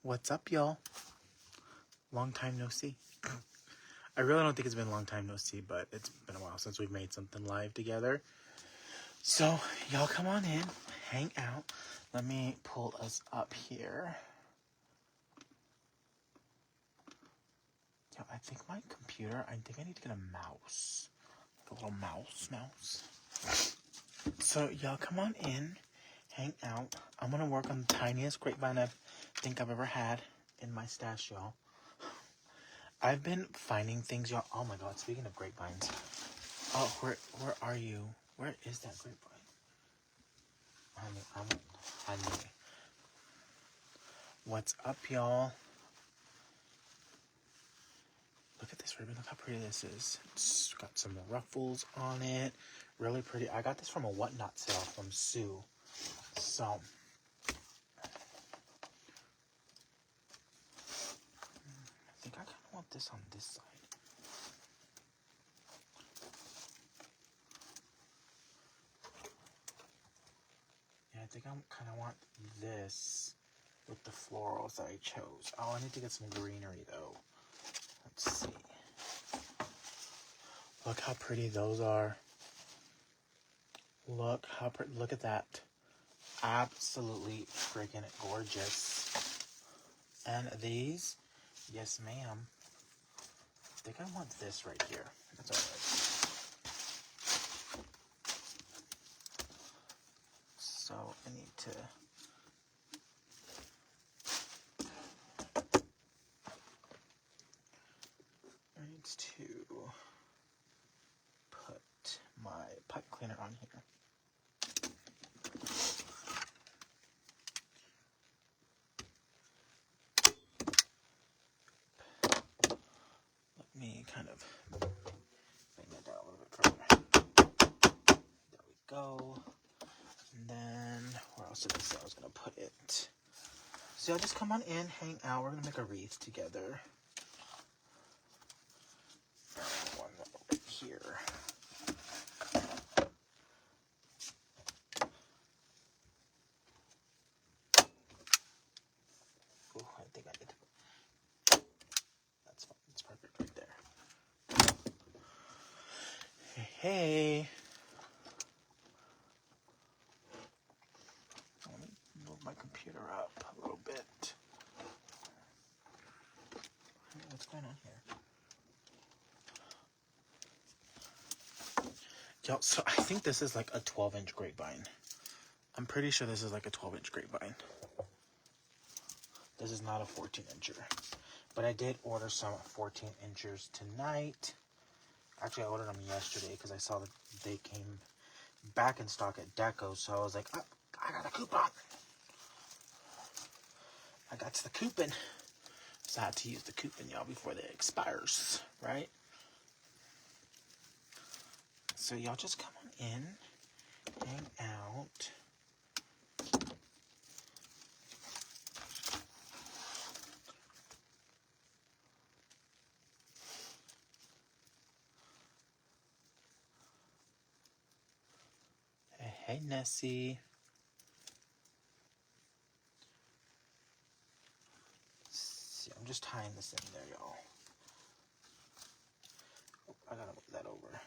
What's up, y'all? Long time no see. I really don't think it's been a long time no see, but it's been a while since we've made something live together. So, y'all come on in, hang out. Let me pull us up here. Yo, I think my computer, I think I need to get a mouse. Like a little mouse. So, y'all come on in, hang out. I'm going to work on the tiniest grapevine I think I've ever had in my stash, y'all. I've been finding things, y'all. Oh my god, speaking of grapevines. Oh, where are you? Where is that grapevine? Honey. What's up, y'all? Look at this ribbon. Look how pretty this is. It's got some ruffles on it. Really pretty. I got this from a whatnot sale from Sue. So, I think I kind of want this on this side. Yeah, I think I kind of want this with the florals that I chose. Oh, I need to get some greenery, though. Let's see. Look how pretty those are. Look how pretty. Look at that. Absolutely freaking gorgeous. And these, yes, ma'am. I think I want this right here. That's alright. So I need to. Put my pipe cleaner on here. Let me kind of bring that down a little bit further. There we go. And then, where else did I say I was going to put it? So y'all just come on in, hang out. We're going to make a wreath together. One over here. Oh, I think I need to. That's fine. It's perfect right there. Hey. Let me move my computer up a little bit. What's going on here? Y'all, so I think this is like a 12-inch grapevine. I'm pretty sure this is like a 12-inch grapevine. This is not a 14-incher. But I did order some 14-inchers tonight. Actually, I ordered them yesterday because I saw that they came back in stock at Deco. So I was like, oh, I got a coupon. I got the coupon. So I had to use the coupon, y'all, before it expires, right? So y'all just come on in, hang out. Hey, Nessie. See, I'm just tying this in there, y'all. Oh, I gotta move that over.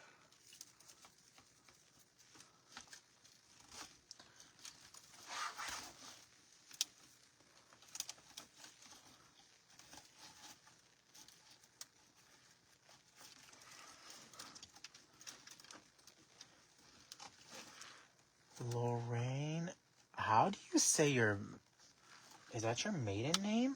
Lorraine, how do you say your... Is that your maiden name?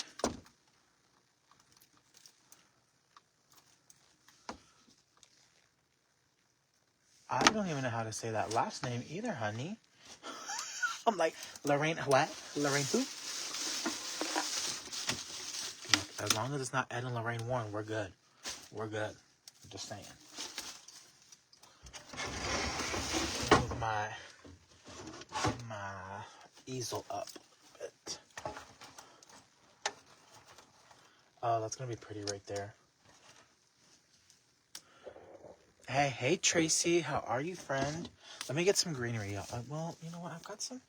I don't even know how to say that last name either, honey. I'm like, Lorraine, what? Lorraine who? As long as it's not Ed and Lorraine Warren, we're good. We're good. I'm just saying. Move my easel up a bit. Oh, that's gonna be pretty right there. Hey, Tracy, how are you, friend? Let me get some greenery. Well, you know what? I've got some.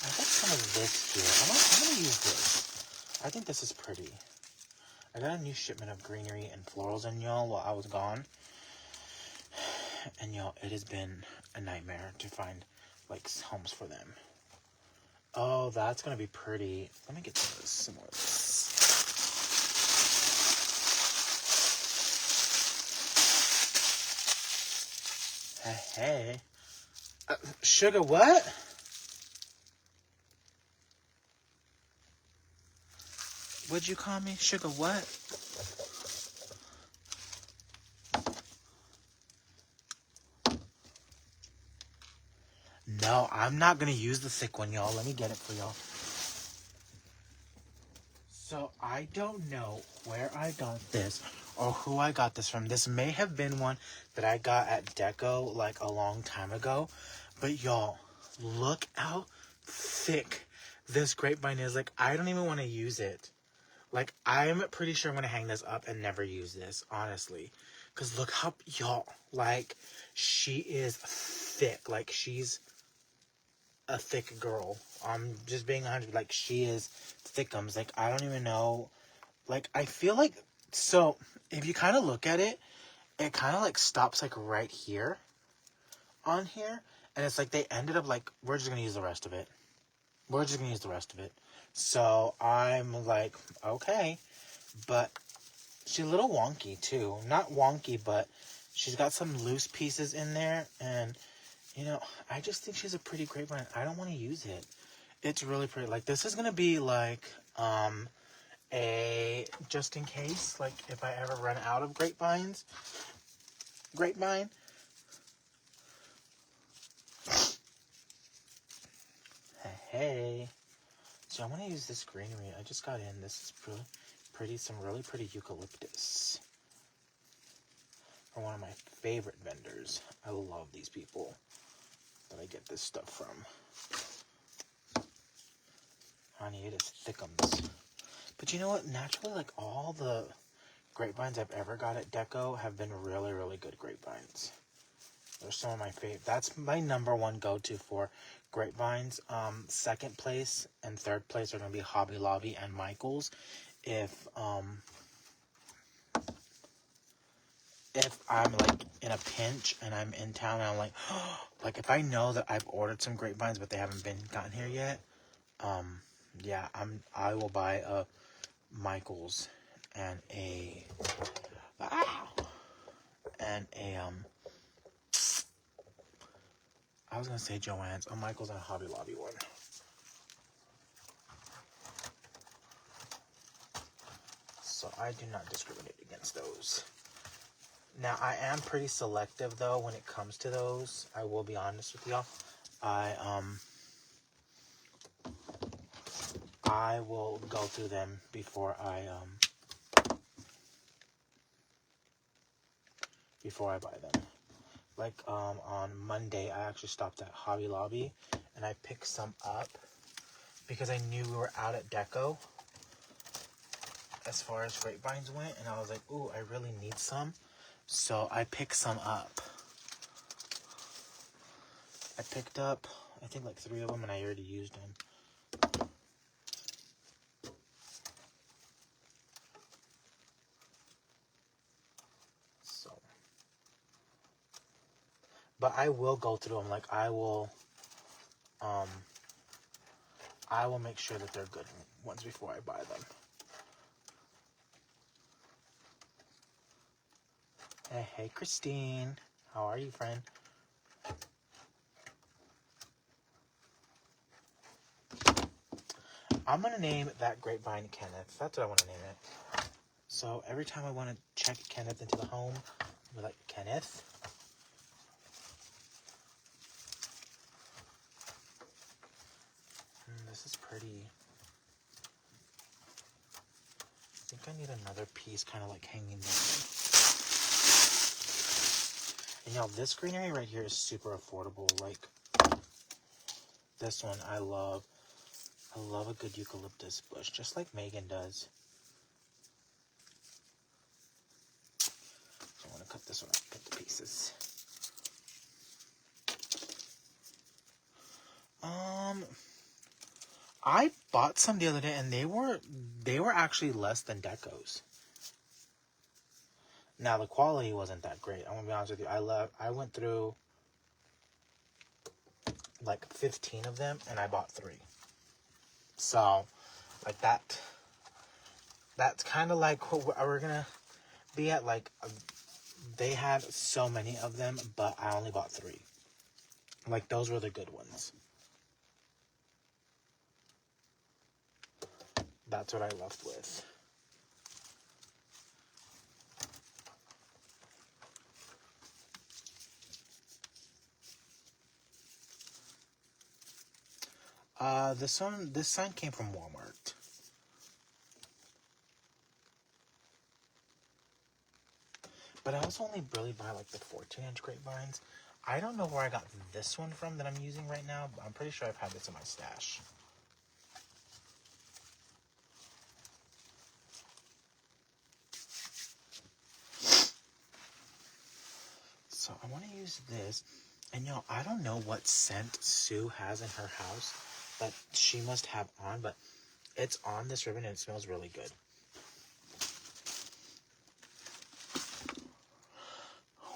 I got some of this here. I'm gonna use this. I think this is pretty. I got a new shipment of greenery and florals in, y'all, while I was gone. And, y'all, it has been a nightmare to find, like, homes for them. Oh, that's gonna be pretty. Let me get some more of this. Hey. Sugar what? What'd you call me? Sugar what? No, I'm not going to use the thick one, y'all. Let me get it for y'all. So, I don't know where I got this or who I got this from. This may have been one that I got at Deco, like, a long time ago. But, y'all, look how thick this grapevine is. Like, I don't even want to use it. Like, I'm pretty sure I'm going to hang this up and never use this, honestly. Because look how, y'all, like, she is thick. Like, she's a thick girl. I'm just being 100. Like, she is thickums. Like, I don't even know. Like, I feel like, so, if you kind of look at it, it kind of, like, stops, like, right here on here. And it's like they ended up, like, we're just going to use the rest of it. We're just going to use the rest of it. So, I'm like, okay. But she's a little wonky, too. Not wonky, but she's got some loose pieces in there. And, you know, I just think she's a pretty grapevine. I don't want to use it. It's really pretty. Like, this is going to be, like, a just in case. Like, if I ever run out of grapevine. Hey. So, I'm going to use this greenery. I just got in. This is really pretty. Some really pretty eucalyptus. From one of my favorite vendors. I love these people that I get this stuff from. Honey, it is thickums. But you know what? Naturally, like, all the grapevines I've ever got at Deco have been really, really good grapevines. They're some of my favorite. That's my number one go-to for grapevines. Second place and third place are going to be Hobby Lobby and Michael's. If I'm, like, in a pinch and I'm in town and I'm like, like, if I know that I've ordered some grapevines but they haven't been gotten here yet, yeah, I will buy a Michael's and a I was gonna say Joann's, a Michael's and a Hobby Lobby one. So I do not discriminate against those. Now, I am pretty selective, though, when it comes to those. I will be honest with y'all. I will go through them before I buy them. Like, on Monday, I actually stopped at Hobby Lobby, and I picked some up because I knew we were out at Deco as far as grapevines went, and I was like, ooh, I really need some. So I picked some up. I picked up, I think, like 3 of them, and I already used them. So, but I will go through them. Like, I will make sure that they're good ones before I buy them. Hey, Christine. How are you, friend? I'm going to name that grapevine Kenneth. That's what I want to name it. So every time I want to check Kenneth into the home, I'll be like, Kenneth? This is pretty. I think I need another piece kind of like hanging down. And y'all, this greenery right here is super affordable. Like, this one I love. I love a good eucalyptus bush, just like Megan does. So I want to cut this one up into pieces. I bought some the other day, and they were actually less than Decos. Now the quality wasn't that great. I'm gonna be honest with you. I went through like 15 of them, and I bought 3. So, like that's kind of like what we're gonna be at. Like, they had so many of them, but I only bought 3. Like, those were the good ones. That's what I left with. This sign came from Walmart. But I also only really buy like the 14-inch grapevines. I don't know where I got this one from that I'm using right now, but I'm pretty sure I've had this in my stash. So I want to use this. And y'all, I don't know what scent Sue has in her house that she must have on, but it's on this ribbon and it smells really good.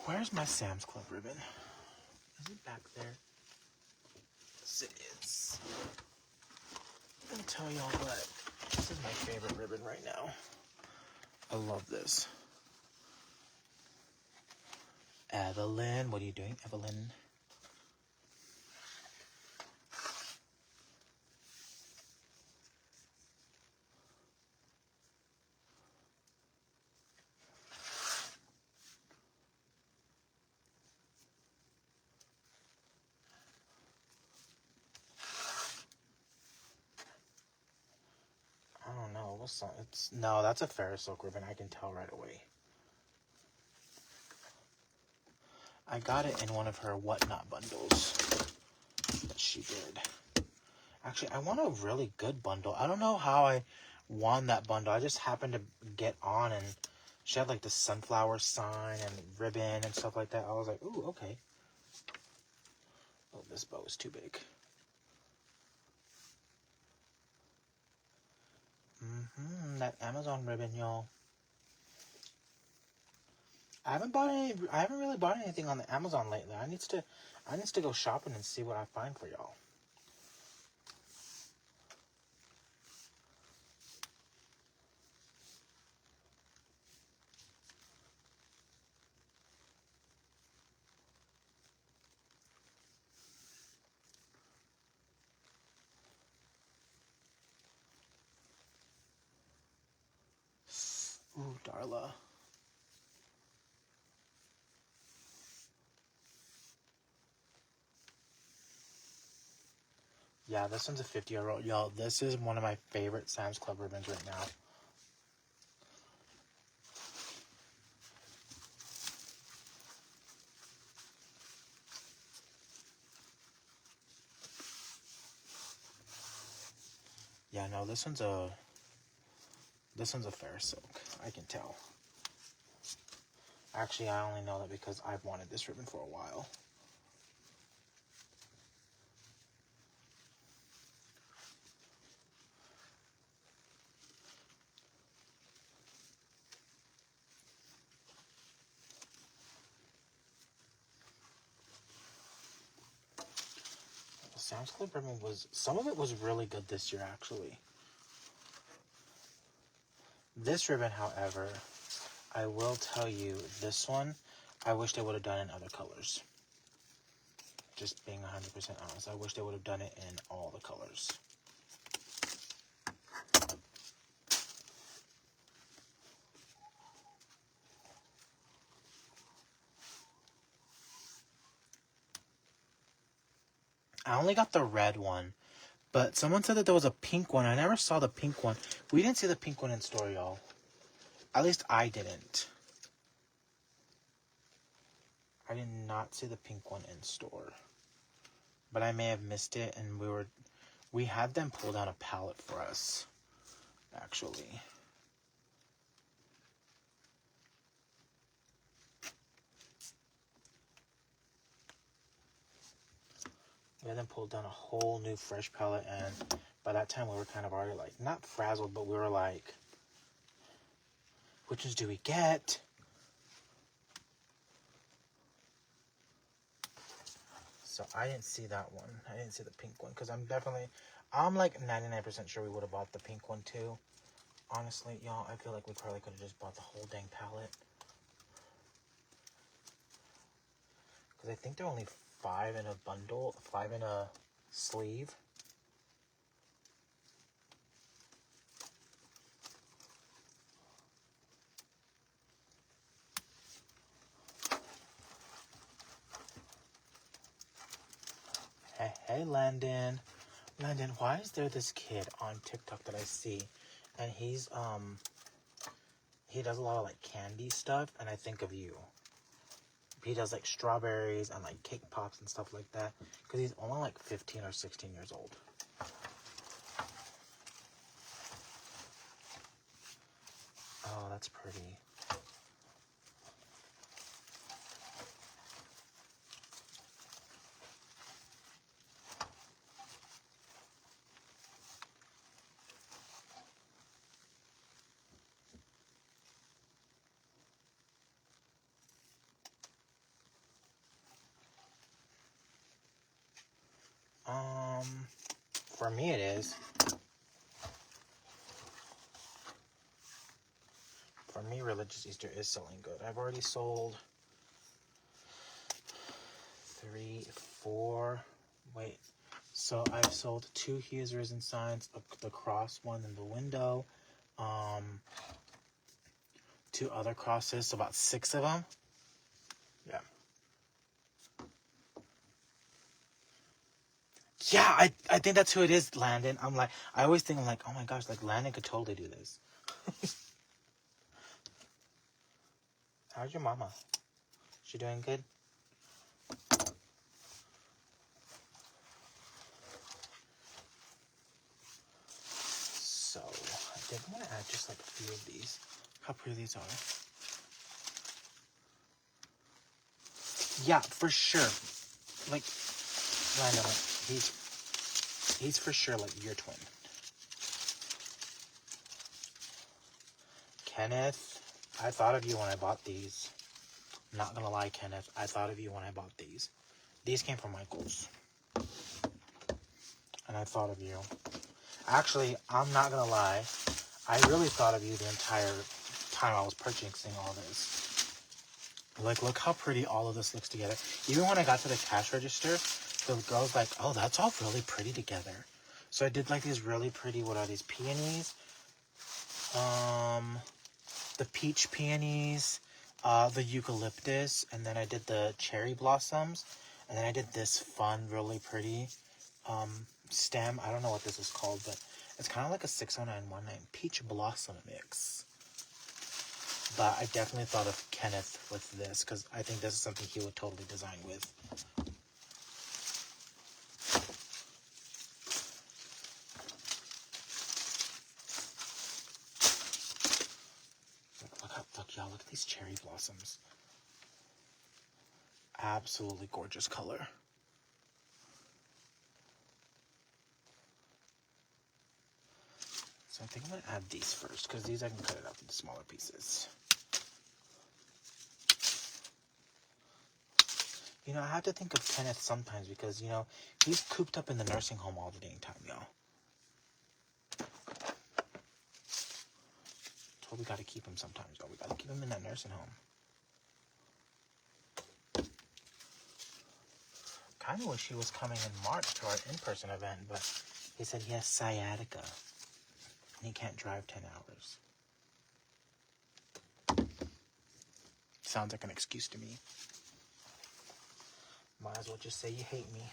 Where's my Sam's Club ribbon? Is it back there? Yes, it is. I'm gonna tell y'all what. This is my favorite ribbon right now. I love this. Evelyn, what are you doing, Evelyn? I don't know. What's that? No, that's a Ferris silk ribbon. I can tell right away. I got it in one of her whatnot bundles that she did. Actually, I want a really good bundle. I don't know how I won that bundle. I just happened to get on, and she had like the sunflower sign and ribbon and stuff like that. I was like, ooh, okay. Oh, this bow is too big. That Amazon ribbon, y'all. I haven't really bought anything on the Amazon lately. I need to go shopping and see what I find for y'all. Ooh, Darla. Yeah, this one's a 50-year-old. Y'all, this is one of my favorite Sam's Club ribbons right now. Yeah, no, this one's a Ferris silk. I can tell. Actually, I only know that because I've wanted this ribbon for a while. The Sam's Club ribbon some of it was really good this year, actually. This ribbon, however, I will tell you, this one, I wish they would have done in other colors. Just being 100% honest, I wish they would have done it in all the colors. I only got the red one, but someone said that there was a pink one. I never saw the pink one. We didn't see the pink one in store, y'all. At least I didn't. I did not see the pink one in store. But I may have missed it, and we had them pull down a pallet for us, actually. We had them pull down a whole new fresh palette, and by that time we were kind of already like, not frazzled, but we were like, which ones do we get? So I didn't see that one. I didn't see the pink one because I'm like 99% sure we would have bought the pink one too. Honestly, y'all, I feel like we probably could have just bought the whole dang palette. Because I think they're only 5 in a bundle, 5 in a sleeve. Hey, Landon. Landon, why is there this kid on TikTok that I see? And he does a lot of like candy stuff, and I think of you. He does like strawberries and like cake pops and stuff like that. Because he's only like 15 or 16 years old. Oh, that's pretty. For me it is. For me, Religious Easter is selling good. I've already sold 3, 4. Wait. So I've sold 2 He Is Risen signs, the cross one in the window, 2 other crosses, so about 6 of them. Yeah. Yeah, I think that's who it is, Landon. I always think, I'm like, oh my gosh, like, Landon could totally do this. How's your mama? She doing good? So, I think I'm gonna add just like a few of these. How pretty these are. Yeah, for sure. Like, Landon, he's for sure like your twin. Kenneth, I thought of you when I bought these. I'm not gonna lie, Kenneth, I thought of you when I bought these. These came from Michael's. And I thought of you. Actually, I'm not gonna lie, I really thought of you the entire time I was purchasing all this. Like, look how pretty all of this looks together. Even when I got to the cash register, the girl's like, oh, that's all really pretty together. So I did like these really pretty, what are these, peonies? The peach peonies, the eucalyptus, and then I did the cherry blossoms, and then I did this fun, really pretty stem. I don't know what this is called, but it's kind of like a 60919 peach blossom mix. But I definitely thought of Kenneth with this, because I think this is something he would totally design with. Look, y'all, look at these cherry blossoms. Absolutely gorgeous color. So I think I'm going to add these first, because these I can cut it up into smaller pieces. You know, I have to think of Kenneth sometimes because, you know, he's cooped up in the nursing home all the dang time, y'all. So we got to keep him sometimes, y'all. We got to keep him in that nursing home. Kind of wish he was coming in March to our in-person event, but he said he has sciatica. And he can't drive 10 hours. Sounds like an excuse to me. Might as well just say you hate me.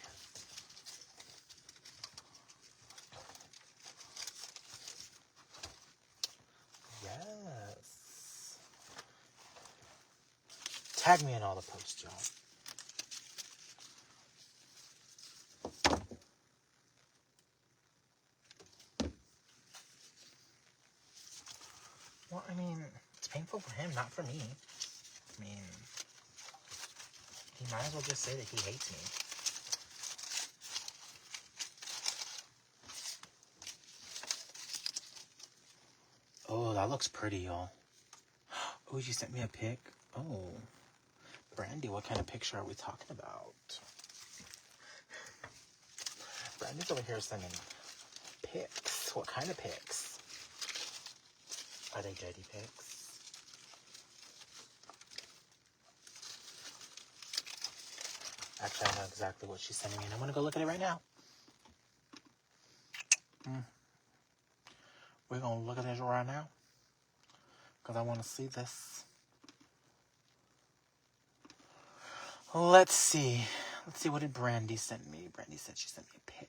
Yes. Tag me in all the posts, y'all. Well, I mean, it's painful for him, not for me. I mean, he might as well just say that he hates me. that looks pretty, y'all. Oh, you sent me a pic. Oh, Brandy, what kind of picture are we talking about? Brandy's over here sending pics. What kind of pics? Are they dirty pics? Actually, I know exactly what she's sending me, and I'm gonna go look at it right now. We're gonna look at this right now, because I want to see this. Let's see. Let's see, what did Brandy send me? Brandy said she sent me a pic.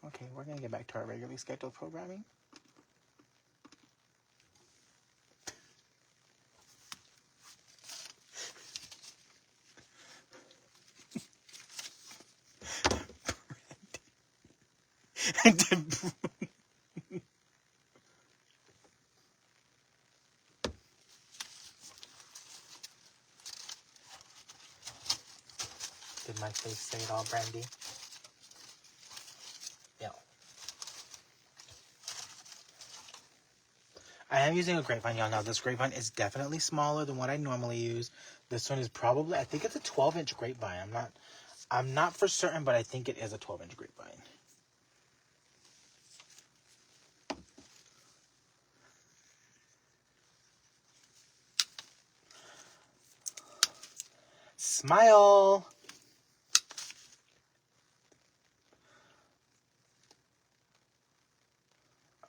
Okay, we're going to get back to our regularly scheduled programming. Did my face say it all, Brandy? Yeah. I am using a grapevine, y'all. Now, this grapevine is definitely smaller than what I normally use. This one is probably, I think it's a 12-inch grapevine. I'm not for certain, but I think it is a 12-inch grapevine. Smile!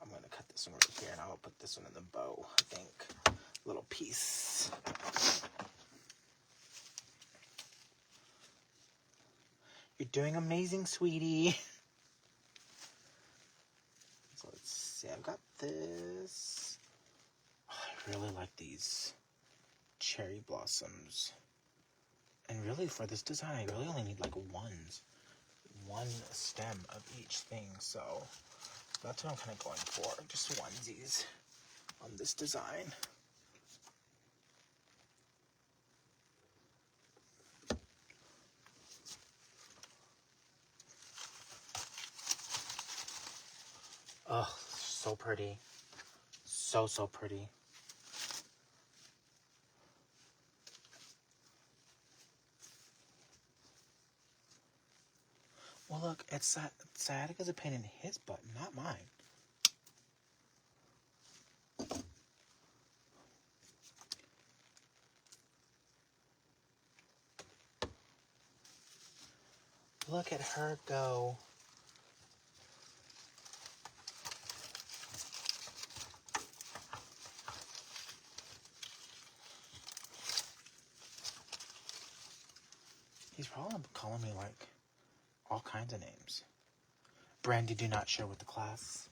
I'm going to cut this one right here, and I'll put this one in the bow, I think. Little piece. You're doing amazing, sweetie. So let's see, I've got this. Oh, I really like these cherry blossoms. And really, for this design, I really only need like one stem of each thing. So that's what I'm kind of going for. Just onesies on this design. Oh, so pretty. So pretty. Well, look, it's Sciatica's a pain in his butt, not mine. Look at her go. He's probably calling me like all kinds of names. Brandy, do not share with the class.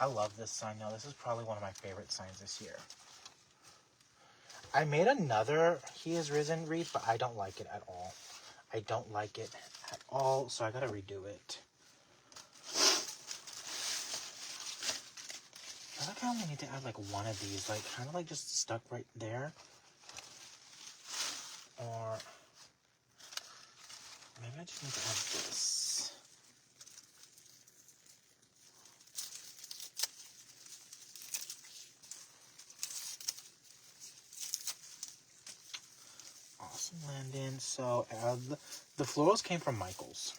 I love this sign now. This is probably one of my favorite signs this year. I made another He Is Risen wreath, but I don't like it at all. I don't like it at all, so I gotta redo it. I feel like I only need to add like one of these, like kind of like just stuck right there. Or maybe I just need to add this. Awesome, Landon. So the florals came from Michael's.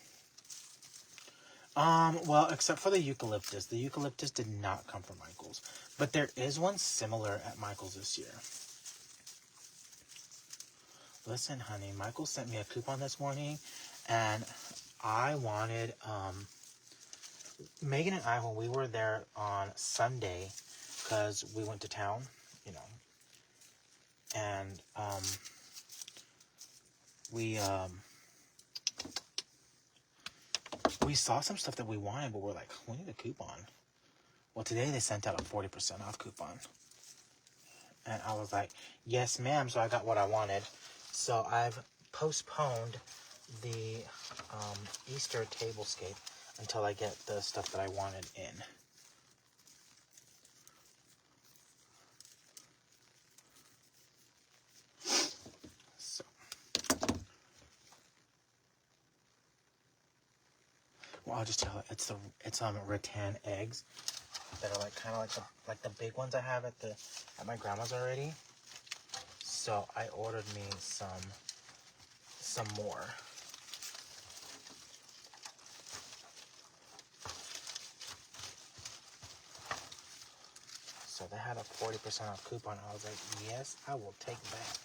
Well, except for the eucalyptus. The eucalyptus did not come from Michael's. But there is one similar at Michael's this year. Listen, honey, Michael sent me a coupon this morning, and I wanted, Megan and I, when we were there on Sunday, because we went to town, you know, and, we saw some stuff that we wanted, but we're like, we need a coupon. Well, today they sent out a 40% off coupon. And I was like, yes, ma'am. So I got what I wanted. So I've postponed the Easter tablescape until I get the stuff that I wanted in. So, well, I'll just tell it. It's rattan eggs that are like kind of like the big ones I have at my grandma's already. So I ordered me some more. So they had a 40% off coupon. I was like, yes, I will take that.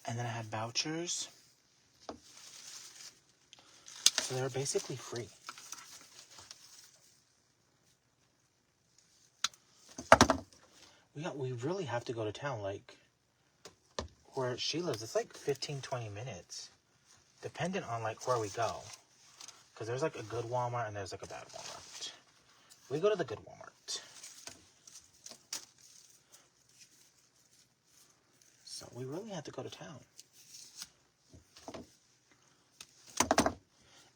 And then I had vouchers. So they were basically free. We really have to go to town, like where she lives. It's like 15-20 minutes, dependent on like where we go. Because there's like a good Walmart and there's like a bad Walmart. We go to the good Walmart. So we really have to go to town.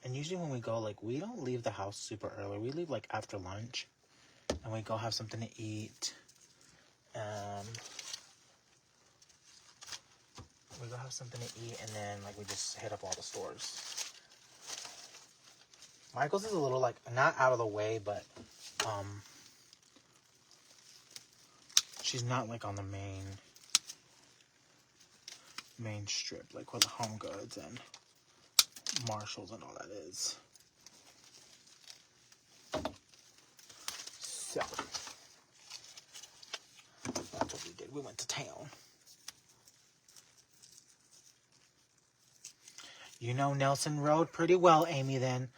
And usually when we go, like, we don't leave the house super early. We leave like after lunch. And we go have something to eat. We go have something to eat, and then like we just hit up all the stores. Michael's is a little like not out of the way, but she's not like on the main strip, like where the Home Goods and Marshalls and all that is. So that's what we did. We went to town. You know Nelson Road pretty well, Amy, then.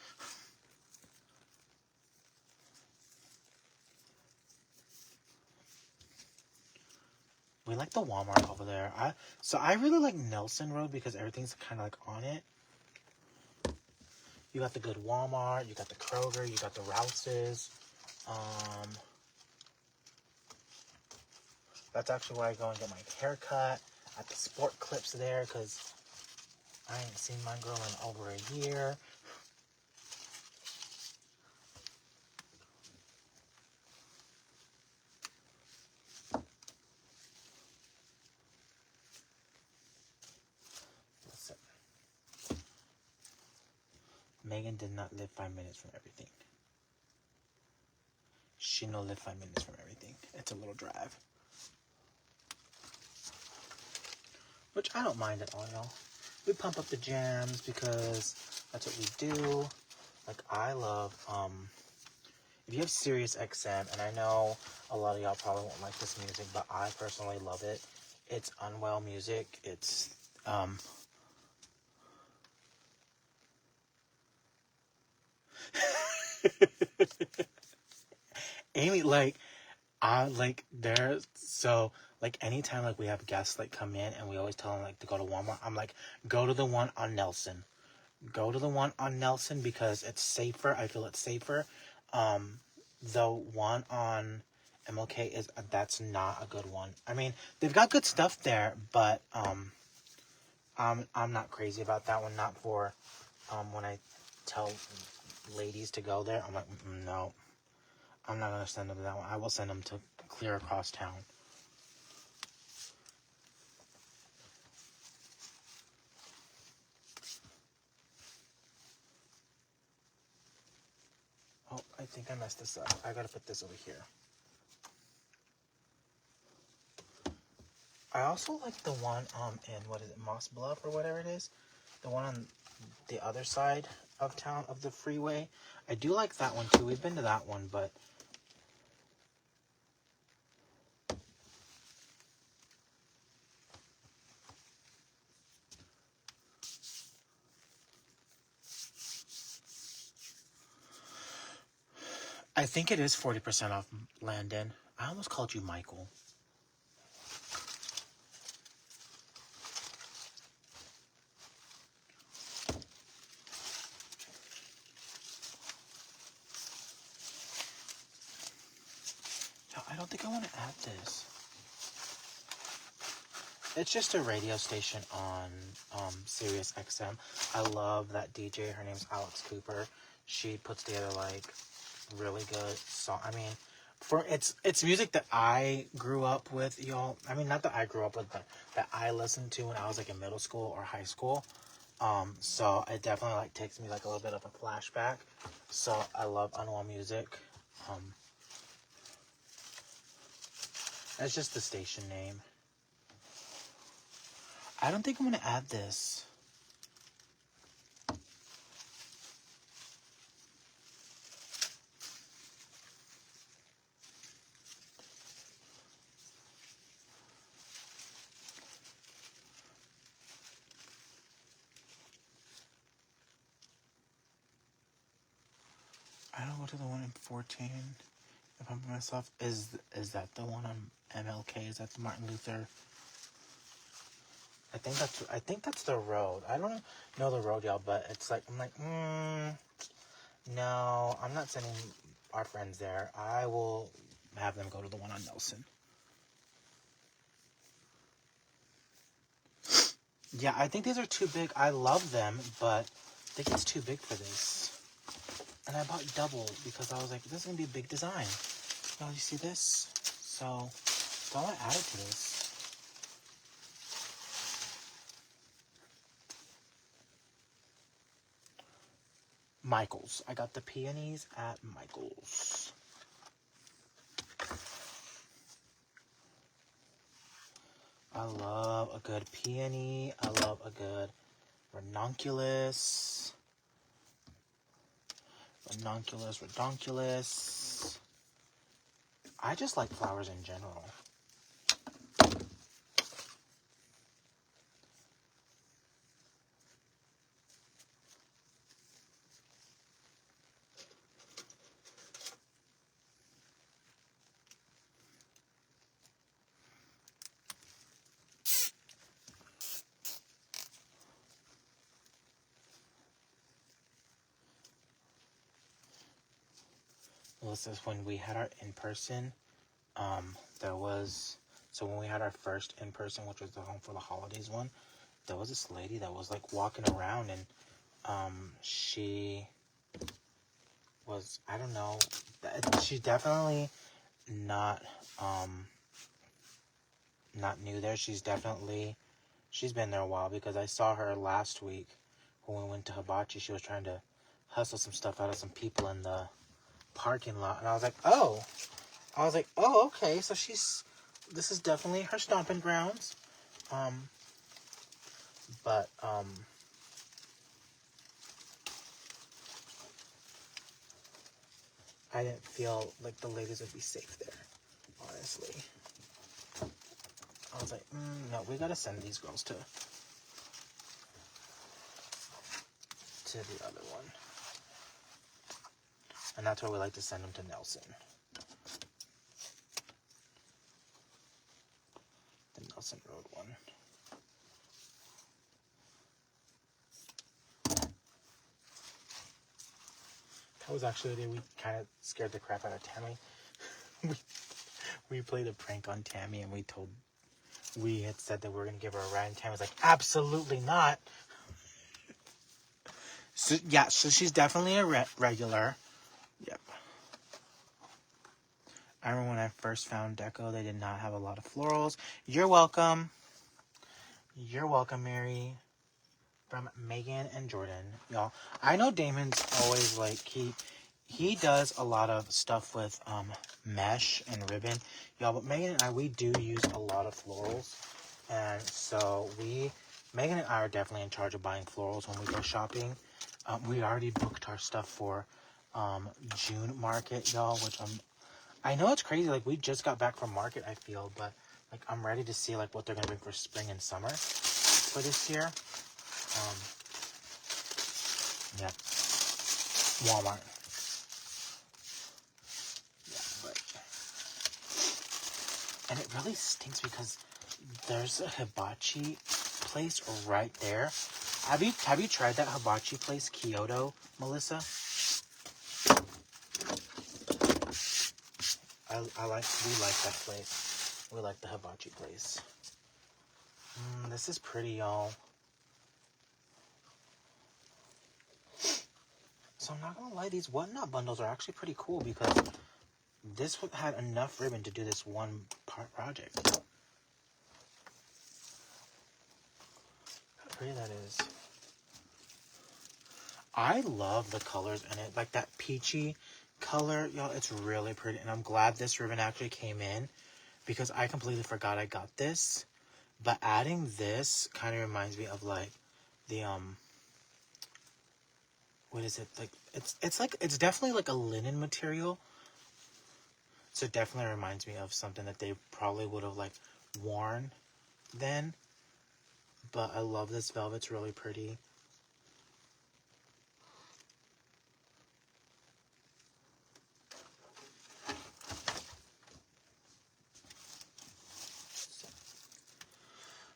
We like the Walmart over there. I really like Nelson Road because everything's kind of like on it. You got the good Walmart, you got the Kroger, you got the Rouse's. That's actually where I go and get my hair cut. At the Sport Clips there because I ain't seen my girl in over a year. Listen. Megan did not live 5 minutes from everything. She no live 5 minutes from everything. It's a little drive. Which I don't mind at all, y'all. We pump up the jams because that's what we do. Like, I love, if you have Sirius XM, and I know a lot of y'all probably won't like this music, but I personally love it. It's Unwell music. It's, Amy, like, anytime, like, we have guests, like, come in, and we always tell them, like, to go to Walmart, I'm like, go to the one on Nelson. Go to the one on Nelson because it's safer. I feel it's safer. The one on MLK that's not a good one. I mean, they've got good stuff there, but, I'm not crazy about that one. Not for, when I tell ladies to go there, I'm like, no. I'm not going to send them to that one. I will send them to clear across town. Oh, I think I messed this up. I got to put this over here. I also like the one in, what is it, Moss Bluff or whatever it is. The one on the other side of town, of the freeway. I do like that one too. We've been to that one, but I think it is 40% off, Landon. I almost called you Michael. No, I don't think I want to add this. It's just a radio station on Sirius XM. I love that DJ. Her name's Alex Cooper. She puts together like really good song. I mean, for it's music that I grew up with, y'all. I mean, not that I grew up with, but that I listened to when I was like in middle school or high school. So it definitely like takes me like a little bit of a flashback. So I love Unwell music. That's just the station name. I don't think I'm gonna add this. I don't go to the one in 14. If I'm by myself, is that the one on MLK? Is that the Martin Luther? I think that's the road. I don't know the road, y'all, but it's like I'm like, no, I'm not sending our friends there. I will have them go to the one on Nelson. Yeah, I think these are too big. I love them, but I think it's too big for this. And I bought double because I was like, this is going to be a big design. Y'all, you see this? So I want to add it to this. Michael's. I got the peonies at Michael's. I love a good peony. I love a good ranunculus. Ranunculus. I just like flowers in general. This is when we had our in-person. When we had our first in-person, which was the Home for the Holidays one, there was this lady that was like walking around, and she was, I don't know, she's definitely not new there. She's been there a while, because I saw her last week when we went to Hibachi. She was trying to hustle some stuff out of some people in the parking lot, and I was like, oh, okay, so this is definitely her stomping grounds. But I didn't feel like the ladies would be safe there, honestly. I was like, no, we gotta send these girls to the other one. And that's why we like to send them to Nelson. The Nelson Road one. That was actually the day we kind of scared the crap out of Tammy. we played a prank on Tammy, and we had said that we were going to give her a ride, and Tammy was like, absolutely not. So, yeah, so she's definitely a regular. Yep. I remember when I first found Deco, they did not have a lot of florals. You're welcome. You're welcome, Mary. From Megan and Jordan, y'all. I know Damon's always like, he does a lot of stuff with mesh and ribbon, y'all, but Megan and I, we do use a lot of florals, and so Megan and I are definitely in charge of buying florals when we go shopping. We already booked our stuff for June market, y'all, which I know it's crazy, like we just got back from market, I feel, but like I'm ready to see like what they're gonna bring for spring and summer for this year. Yeah, Walmart. Yeah, and it really stinks because there's a hibachi place right there. Have you tried that hibachi place, Kyoto, Melissa? We like that place. We like the hibachi place. This is pretty, y'all. So I'm not gonna lie, these whatnot bundles are actually pretty cool because this had enough ribbon to do this one part project. How pretty that is. I love the colors in it, like that peachy color, y'all. It's really pretty, and I'm glad this ribbon actually came in because I completely forgot I got this. But adding this kind of reminds me of like the what is it, like it's definitely like a linen material, so it definitely reminds me of something that they probably would have like worn then. But I love this velvet. It's really pretty.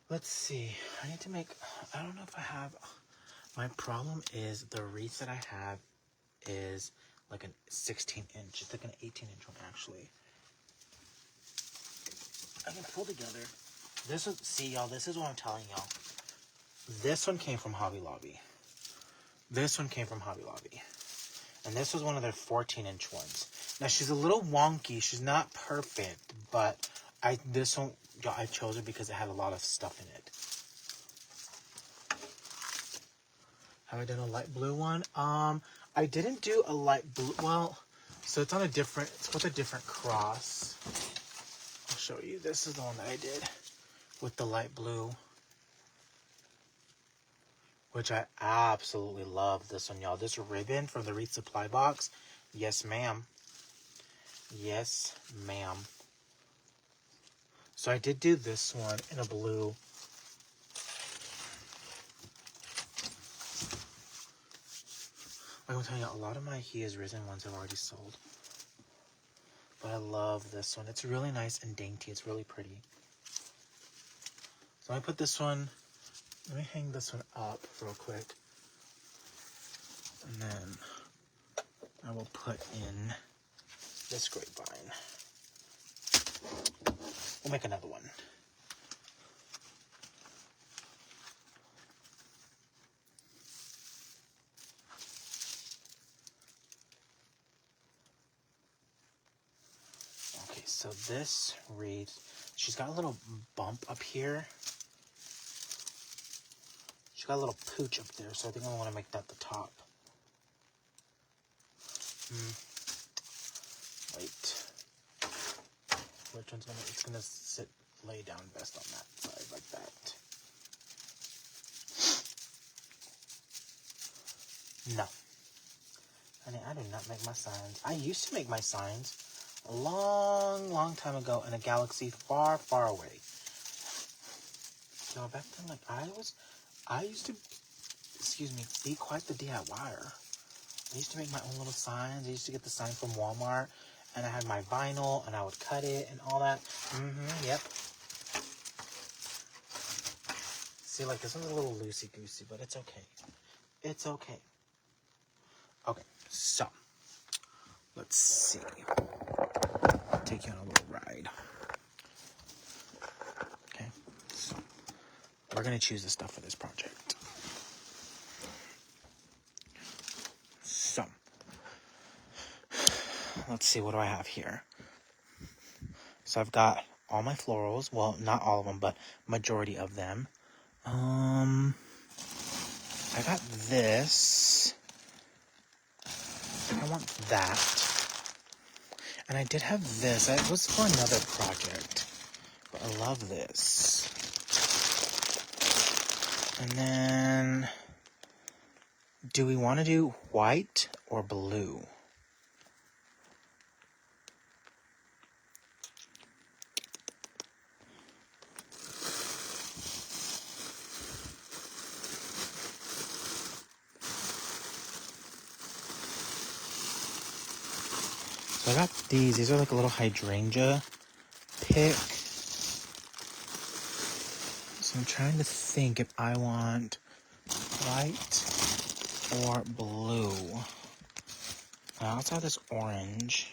Let's see. I need to make, I don't know if I have, my problem is the wreath that I have is like a 16-inch. It's like an 18-inch one, actually. I can pull together. This is, see, y'all, this is what I'm telling y'all. This one came from Hobby Lobby. This one came from Hobby Lobby. And this was one of their 14-inch ones. Now, she's a little wonky. She's not perfect, but this one, I chose it because it had a lot of stuff in it. Have I done a light blue one? I didn't do a light blue. Well, so it's on a different, it's with a different cross. I'll show you. This is the one that I did with the light blue, which I absolutely love this one, y'all. This ribbon from the Wreath Supply box. Yes, ma'am. Yes, ma'am. So I did do this one in a blue. I'm telling you, a lot of my He Is Risen ones have already sold. But I love this one. It's really nice and dainty. It's really pretty. So I put this one, let me hang this one up real quick. And then I will put in this grapevine. We'll make another one. Okay, so this wreath, she's got a little bump up here. She's got a little pooch up there, so I think I want to make that the top. Wait. Which one's gonna, it's gonna sit, lay down best on that side, like that. No. Honey, I do not make my signs. I used to make my signs a long, long time ago in a galaxy far, far away. So back then, like, I used to, be quite the DIYer. I used to make my own little signs. I used to get the sign from Walmart, and I had my vinyl, and I would cut it and all that. Yep. See, like, this one's a little loosey-goosey, but it's okay. It's okay. Okay, so, let's see. Take you on a little ride. Okay, so, we're going to choose the stuff for this project. So, let's see, what do I have here? So I've got all my florals. Well, not all of them, but majority of them. I got this. I want that. And I did have this. It was for another project. But I love this. And then, do we want to do white or blue? So I got these. These are like a little hydrangea pick. So I'm trying to think if I want white or blue. I also have this orange.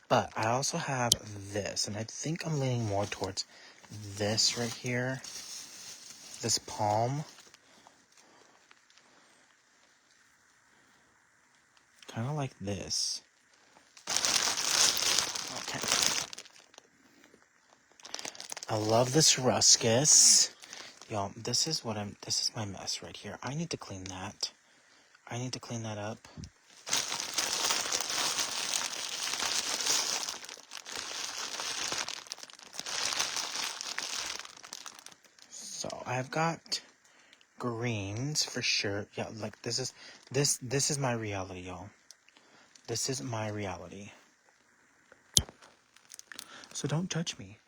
But I also have this, and I think I'm leaning more towards this right here. This palm. Kind of like this. Okay. I love this ruscus. Y'all, this is my mess right here. I need to clean that. I need to clean that up. So I've got greens for sure. Yeah, like this is my reality, y'all. This is my reality. So don't judge me.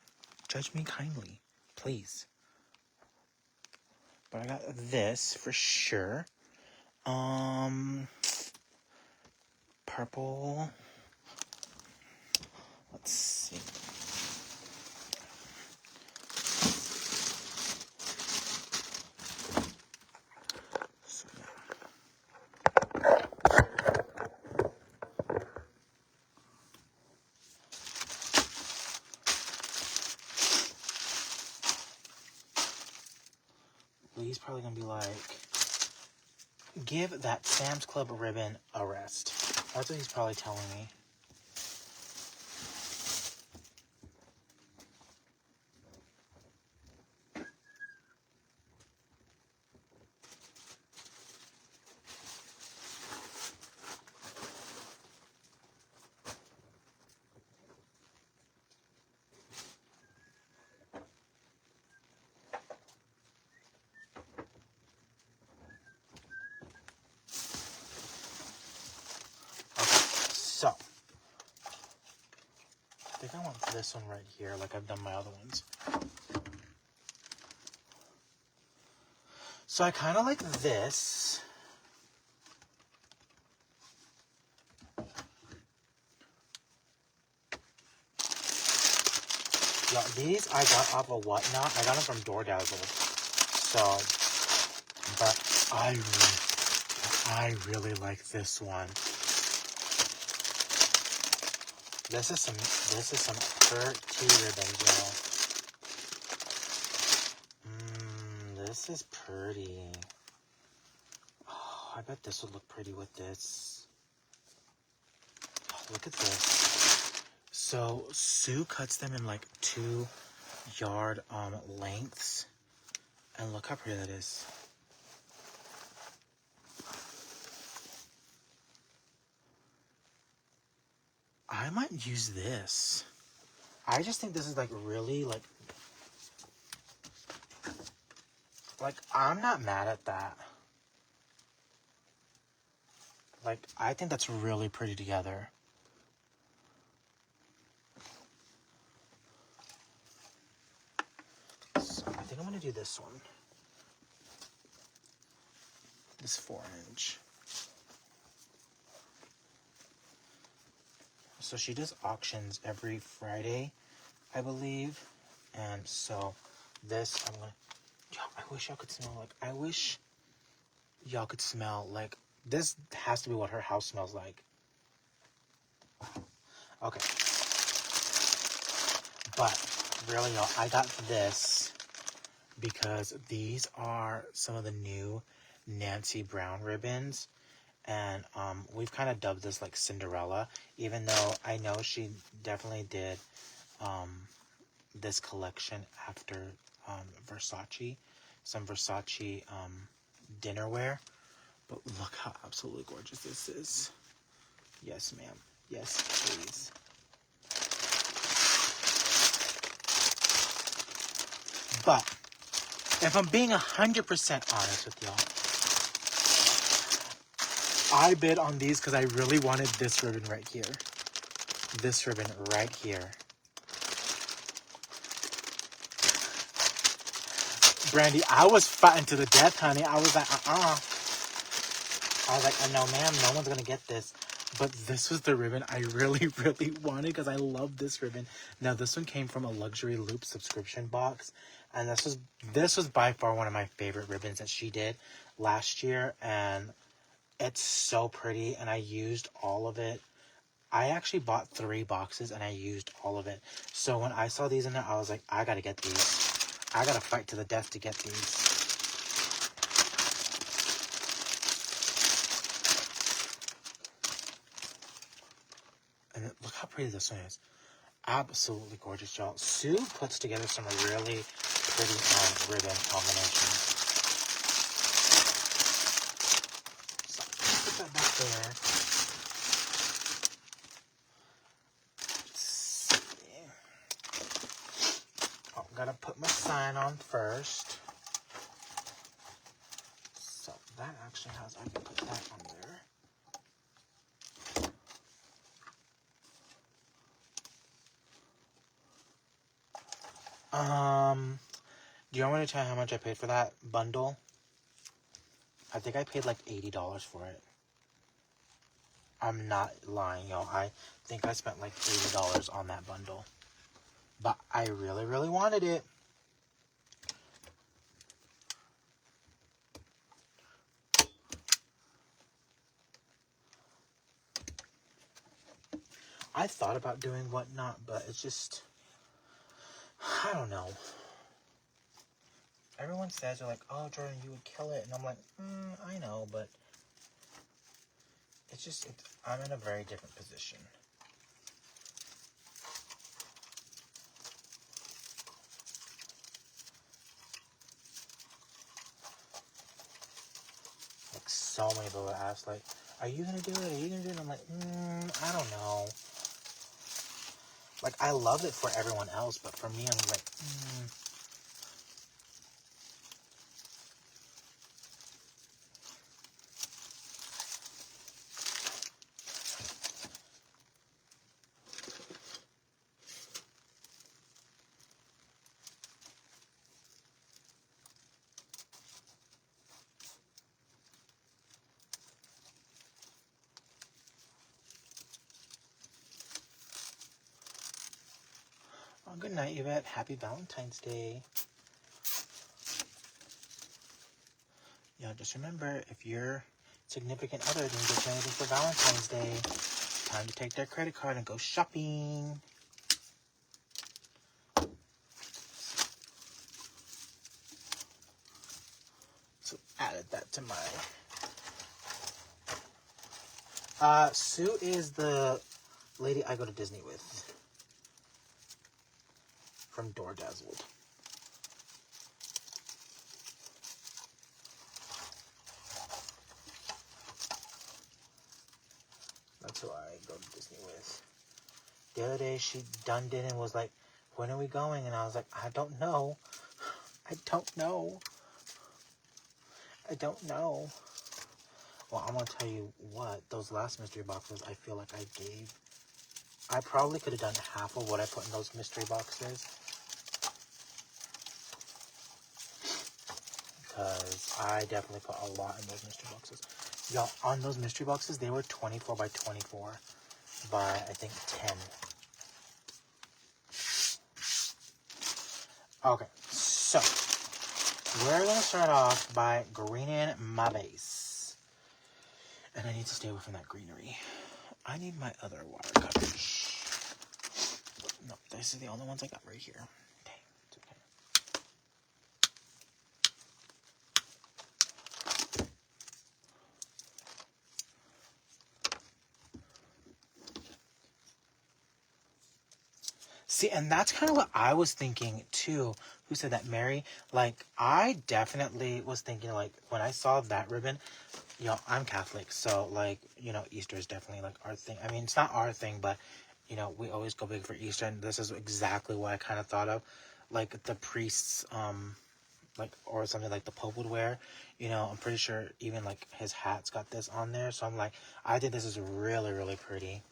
Judge me kindly, please. But I got this for sure. Purple. Let's see. So, yeah. He's probably gonna be like, give that Sam's Club ribbon a rest. That's what he's probably telling me. So, I think I want this one right here, like I've done my other ones. So I kind of like this. Yeah, these I got off of Whatnot. I got them from DoorDazzle. So, but I really like this one. This is some pretty ribbons, y'all. This is pretty. Oh, I bet this would look pretty with this. Oh, look at this. So Sue cuts them in like 2-yard lengths, and look how pretty that is. I might use this. I just think this is like really like I'm not mad at that. Like, I think that's really pretty together. So I think I'm gonna do this one. This 4-inch. So she does auctions every Friday, I believe. And so this, I'm gonna, I wish y'all could smell like, I wish y'all could smell like, this has to be what her house smells like. Okay. But really, y'all, I got this because these are some of the new Nancy Brown ribbons. And we've kind of dubbed this like Cinderella, even though I know she definitely did this collection after Versace, some Versace dinnerwear. But look how absolutely gorgeous this is. Yes, ma'am. Yes, please. But if I'm being 100% honest with y'all, I bid on these because I really wanted this ribbon right here. This ribbon right here. Brandy, I was fighting to the death, honey. I was like, I was like, no, ma'am, no one's going to get this. But this was the ribbon I really, really wanted because I love this ribbon. Now, this one came from a Luxury Loop subscription box. And this was by far one of my favorite ribbons that she did last year. And it's so pretty. And I used all of it. I actually bought 3 boxes and I used all of it. So when I saw these in there, I was like, I gotta get these. I gotta fight to the death to get these. And look how pretty this one is. Absolutely gorgeous, y'all. Sue puts together some really pretty ribbon combinations. So put that back there. Let's see. Oh, gotta put my sign on first. So that actually has, I can put that on there. Do you want me to tell you how much I paid for that bundle? I think I paid like $80 for it. I'm not lying, y'all. I think I spent like $80 on that bundle. But I really, really wanted it. I thought about doing whatnot, but it's just, I don't know. Everyone says, they're like, oh, Jordan, you would kill it. And I'm like, I know, but it's just, I'm in a very different position. Like, so many people ask, like, are you going to do it? Are you going to do it? I'm like, I don't know. Like, I love it for everyone else, but for me, I'm like, oh, good night, Yvette. Happy Valentine's Day. Yeah, just remember, if your significant other didn't get you anything for Valentine's Day, time to take their credit card and go shopping. So added that to my... Sue is the lady I go to Disney with. From Door Dazzled. That's who I go to Disney with. The other day, she done did and was like, when are we going? And I was like, I don't know. I don't know. I don't know. Well, I'm going to tell you what. Those last mystery boxes, I feel like I probably could have done half of what I put in those mystery boxes. Because I definitely put a lot in those mystery boxes. Y'all, on those mystery boxes, they were 24 by 24 by, I think, 10. Okay, so we're going to start off by greening my base. And I need to stay away from that greenery. I need my other water coverage. No, this is the only ones I got right here. Dang, it's okay. See, and that's kind of what I was thinking, too. Who said that, Mary? Like, I definitely was thinking, like, when I saw that ribbon, you know, I'm Catholic, so, like, you know, Easter is definitely, like, our thing. I mean, it's not our thing, but, you know, we always go big for Easter, and this is exactly what I kind of thought of. Like, the priests, like, or something like the Pope would wear. You know, I'm pretty sure even, like, his hat's got this on there, so I'm like, I think this is really, really pretty.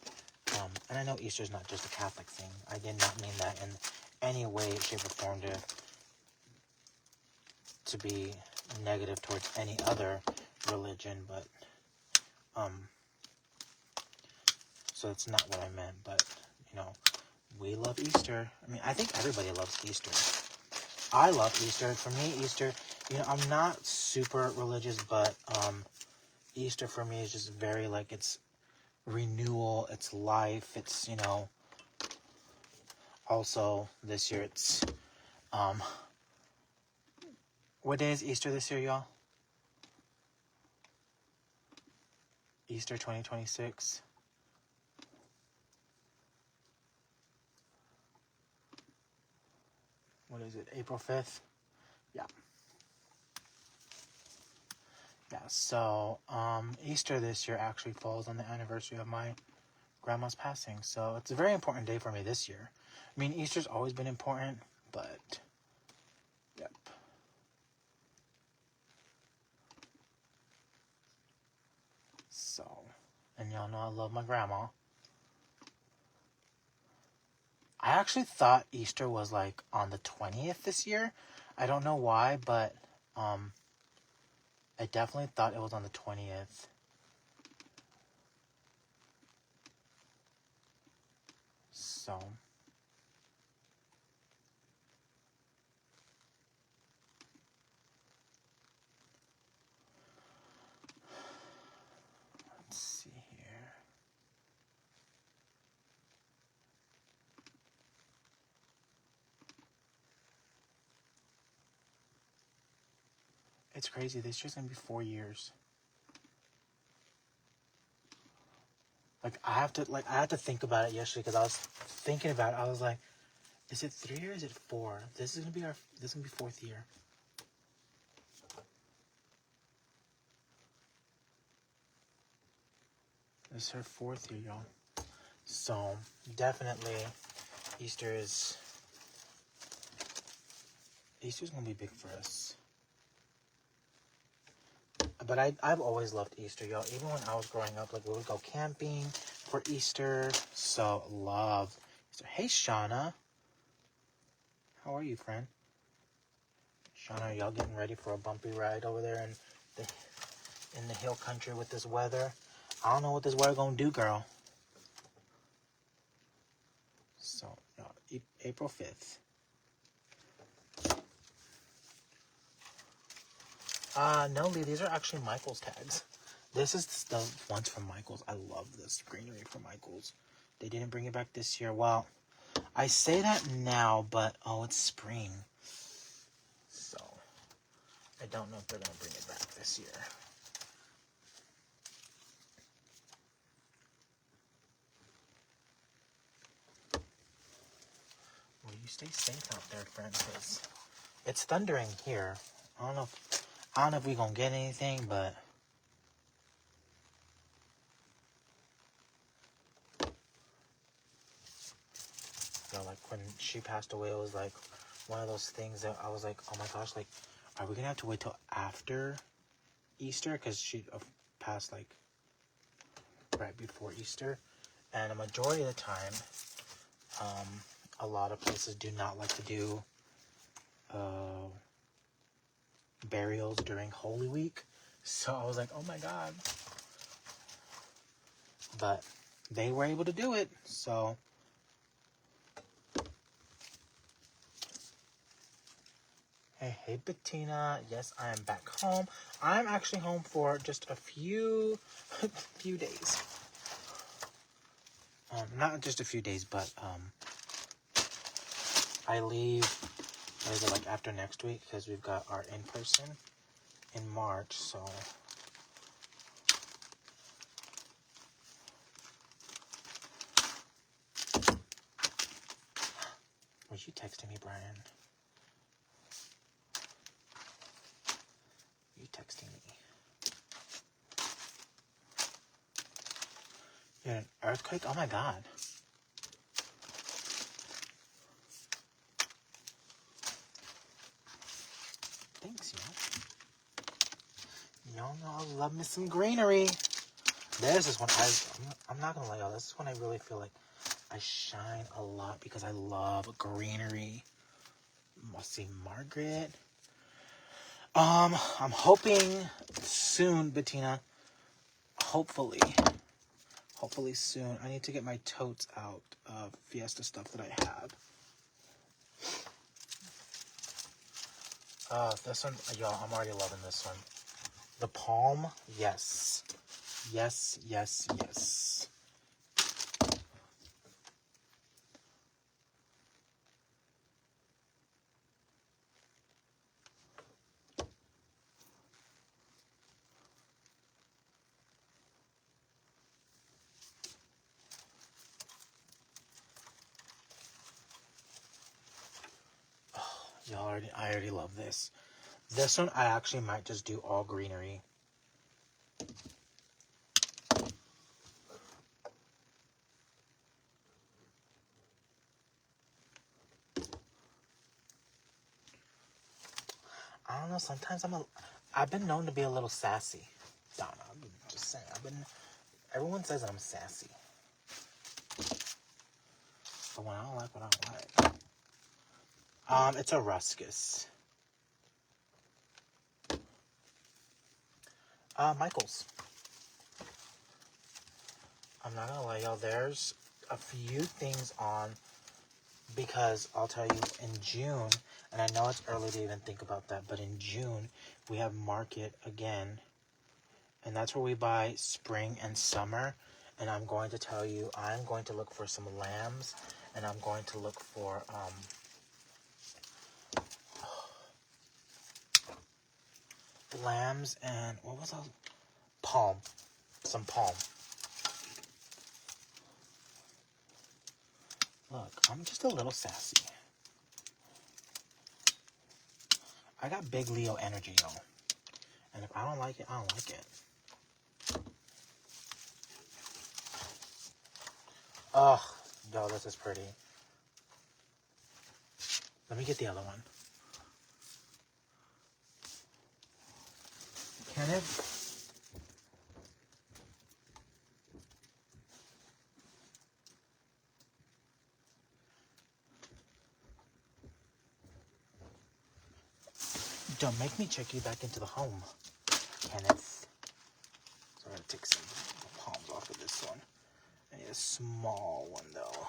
And I know Easter's not just a Catholic thing. I did not mean that in any way, shape, or form to be negative towards any other religion, but, so it's not what I meant, but, you know, we love Easter. I mean, I think everybody loves Easter. I love Easter. For me, Easter, you know, I'm not super religious, but, Easter for me is just very, like, it's renewal, it's life, it's, also this year it's, what day is Easter this year, y'all? Easter 2026. What is it? April 5th? Yeah. Yeah, so Easter this year actually falls on the anniversary of my grandma's passing. So it's a very important day for me this year. I mean, Easter's always been important, but yep. So, and y'all know I love my grandma. I actually thought Easter was like on the 20th this year. I don't know why, but I definitely thought it was on the 20th. So, let's see here. It's crazy. This year's gonna be 4 years. I had to think about it yesterday because I was thinking about it. I was like, is it 3 or is it 4? This is gonna be 4th year. This is her 4th year, y'all. So definitely, Easter's gonna be big for us. But I've always loved Easter, y'all. Even when I was growing up, we would go camping for Easter. So love Easter. Hey, Shauna. How are you, friend? Shauna, y'all getting ready for a bumpy ride over there in the hill country with this weather? I don't know what this weather gonna do, girl. So, April 5th. No, Lee, these are actually Michael's tags. This is the ones from Michael's. I love this greenery from Michael's. They didn't bring it back this year. Well, I say that now, but, it's spring. So, I don't know if they're going to bring it back this year. Well, you stay safe out there, friend, because it's thundering here. I don't know if we're going to get anything, but... when she passed away, it was, one of those things that I was like, oh my gosh, are we going to have to wait till after Easter? Because she passed, right before Easter. And a majority of the time, a lot of places do not like to do burials during Holy Week. So I was like, oh my God. But they were able to do it, so... Hey, Bettina. Yes, I am back home. I'm actually home for just a few days. Not just a few days, but I leave, after next week, because we've got our in-person in March, so... Were you texting me, Brian? You texting me? You had an earthquake? Oh my God. Thanks, y'all know I love me some greenery. This is when I'm not gonna lie, y'all. This is when I really feel like I shine a lot because I love greenery. Let's see, Margaret. I'm hoping soon, Bettina. Hopefully soon. I need to get my totes out of Fiesta stuff that I have. This one, y'all, I'm already loving this one. The palm, yes. Yes. I already love this. This one, I actually might just do all greenery. I don't know, sometimes I've been known to be a little sassy. No, I'm just saying, everyone says that I'm sassy. But when I don't like what I don't like. It's a ruscus. Michael's. I'm not gonna lie, y'all, there's a few things on, because I'll tell you, in June, and I know it's early to even think about that, but in June, we have market again, and that's where we buy spring and summer, and I'm going to tell you, I'm going to look for some lambs, and I'm going to look for, lambs and, what was that? Palm. Some palm. Look, I'm just a little sassy. I got big Leo energy, y'all. And if I don't like it, I don't like it. Oh, yo, this is pretty. Let me get the other one. Can it? Don't make me check you back into the home, Kenneth. So I'm going to take some palms off of this one. I need a small one, though.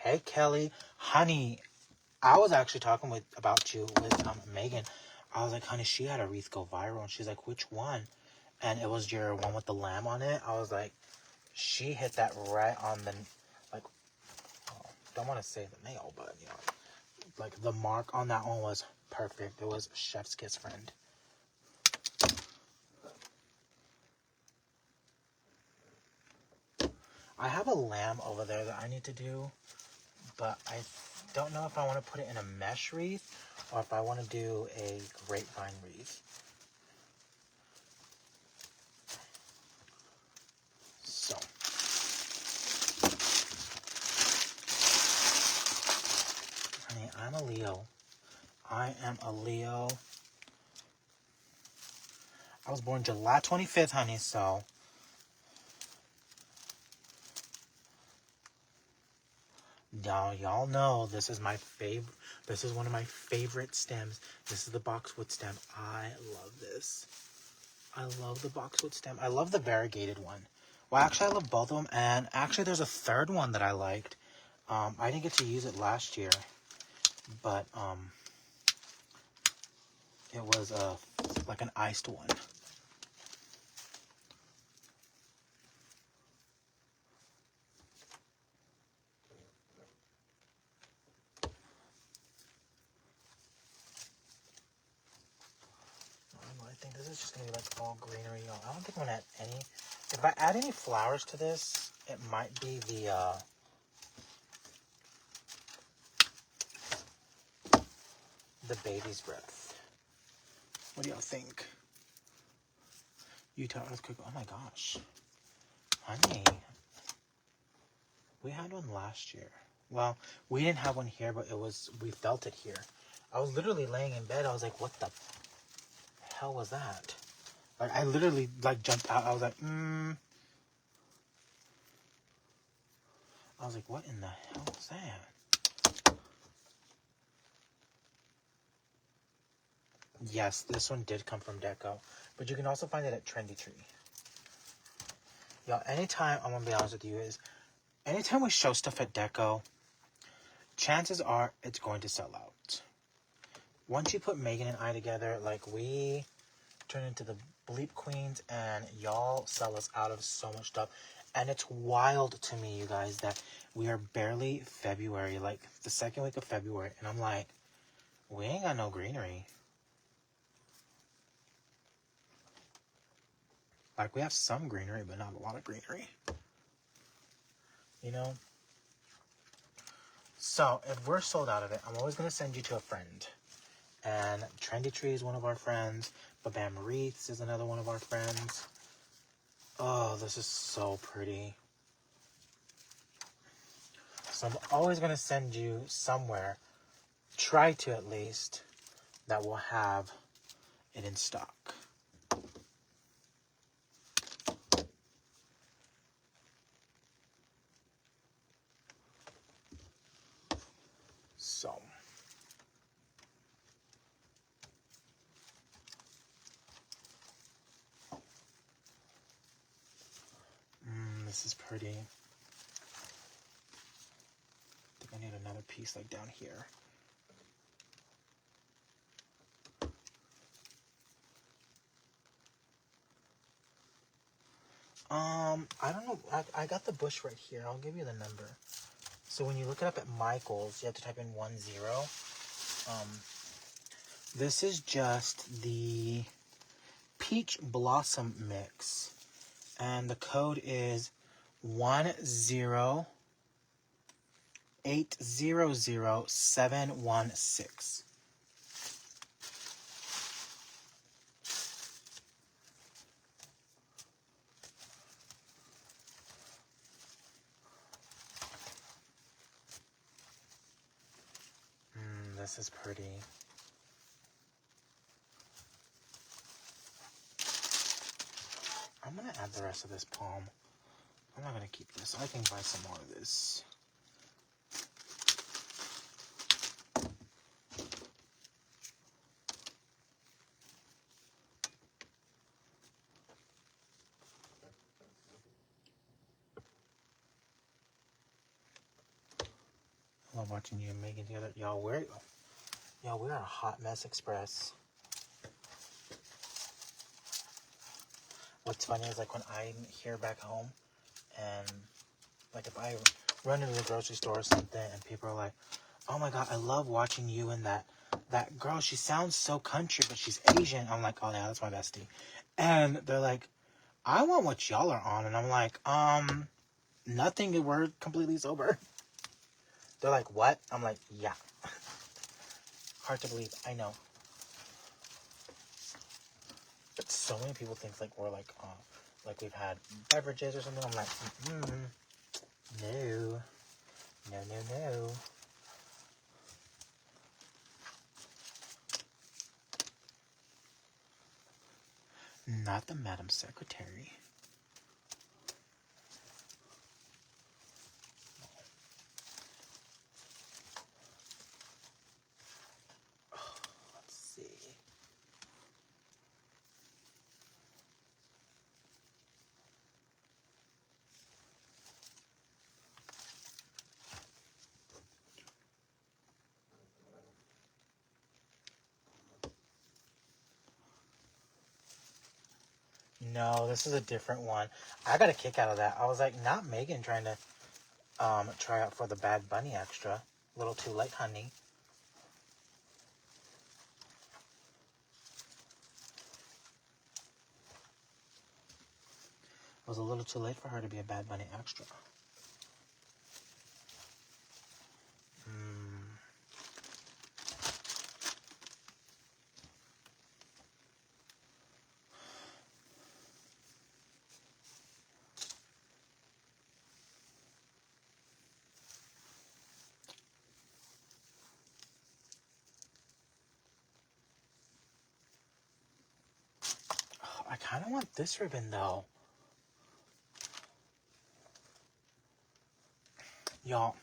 Hey, Kelly. Honey, I was actually talking about you with Megan. I was like, honey, she had a wreath go viral. And she's like, which one? And it was your one with the lamb on it. I was like, she hit that right on the, like, oh, don't want to say the nail, but, you know, like, the mark on that one was perfect. It was chef's kiss, friend. I have a lamb over there that I need to do, but I don't know if I want to put it in a mesh wreath or if I want to do a grapevine wreath. So, honey, I'm a Leo. I am a Leo. I was born July 25th, honey, so. Y'all know this is my favorite. This is one of my favorite stems. This is the boxwood stem. I love this. I love the boxwood stem. I love the variegated one. Well, actually, I love both of them. And actually, there's a third one that I liked. I didn't get to use it last year, but it was like an iced one. I think this is just gonna be like all greenery. I don't think I'm gonna add any. If I add any flowers to this, it might be the baby's breath. What do y'all think? Utah earthquake. Oh my gosh, honey, we had one last year. Well, we didn't have one here, but we felt it here. I was literally laying in bed. I was like, what the hell was that? Like, I literally, like, jumped out. I was like, I was like, what in the hell was that? Yes, this one did come from Deco. But you can also find it at Trendy Tree. Y'all, anytime, I'm going to be honest with you, anytime we show stuff at Deco, chances are it's going to sell out. Once you put Megan and I together, like, we turn into the Bleep Queens, and y'all sell us out of so much stuff. And it's wild to me, you guys, that we are barely February, like the second week of February, and I'm like, we ain't got no greenery. Like, we have some greenery, but not a lot of greenery. You know? So, if we're sold out of it, I'm always going to send you to a friend. And Trendy Tree is one of our friends. Bam Wreaths is another one of our friends. Oh, this is so pretty. So I'm always going to send you somewhere, try to at least, that will have it in stock. So, this is pretty. I think I need another piece like down here. I don't know. I got the bush right here. I'll give you the number. So when you look it up at Michael's, you have to type in 10. This is just the Peach Blossom Mix. And the code is 108000716. This is pretty. I'm going to add the rest of this palm. I'm not going to keep this. I can buy some more of this. I love watching you and Megan together. Y'all, we're a hot mess express. What's funny is like when I'm here back home and like if I run into the grocery store or something and people are like, oh my God, I love watching you and that girl, she sounds so country, but she's Asian. I'm like, oh yeah, that's my bestie. And they're like, I want what y'all are on. And I'm like, nothing, we're completely sober. They're like, what? I'm like, yeah. Hard to believe, I know. But so many people think like we're like we've had beverages or something. I'm like, no. Not the Madam Secretary. Let's see. No, this is a different one. I got a kick out of that. I was like, not Megan trying to try out for the Bad Bunny extra. A little too late, honey. It was a little too late for her to be a Bad Bunny extra. I kind of want this ribbon, though. Y'all,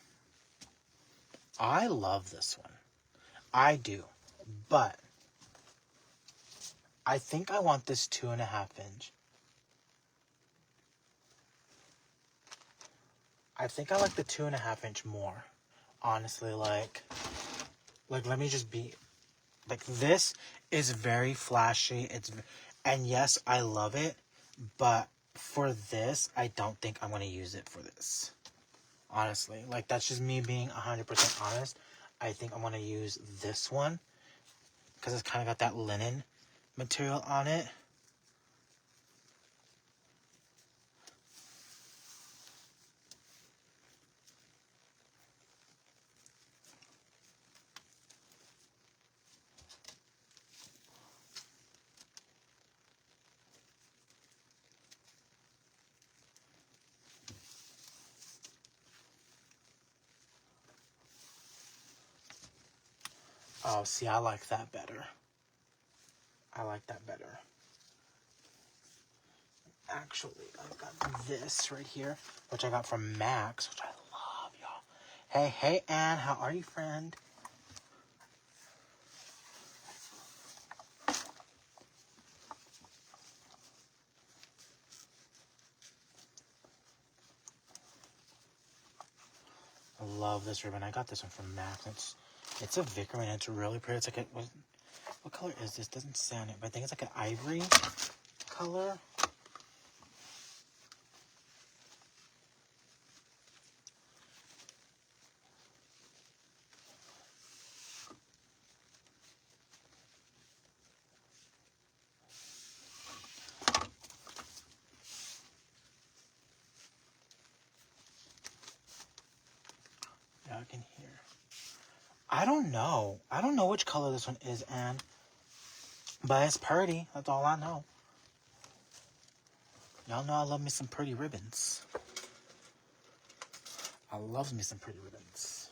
I love this one. I do. But I think I want this 2.5 inch. I think I like the 2.5 inch more. Honestly, like let me just be, like, this is very flashy. And yes, I love it, but for this, I don't think I'm going to use it for this. Honestly, like, that's just me being 100% honest. I think I'm going to use this one because it's kind of got that linen material on it. Oh, see, I like that better. I like that better. Actually, I've got this right here, which I got from Max, which I love, y'all. Hey, Anne, how are you, friend? I love this ribbon. I got this one from Max. It's a Vicar and it's really pretty. It's like what color is this? Doesn't sound it, but I think it's like an ivory color. Yeah, I can hear. I don't know. I don't know which color this one is, Anne. But it's pretty. That's all I know. Y'all know I love me some pretty ribbons. I love me some pretty ribbons.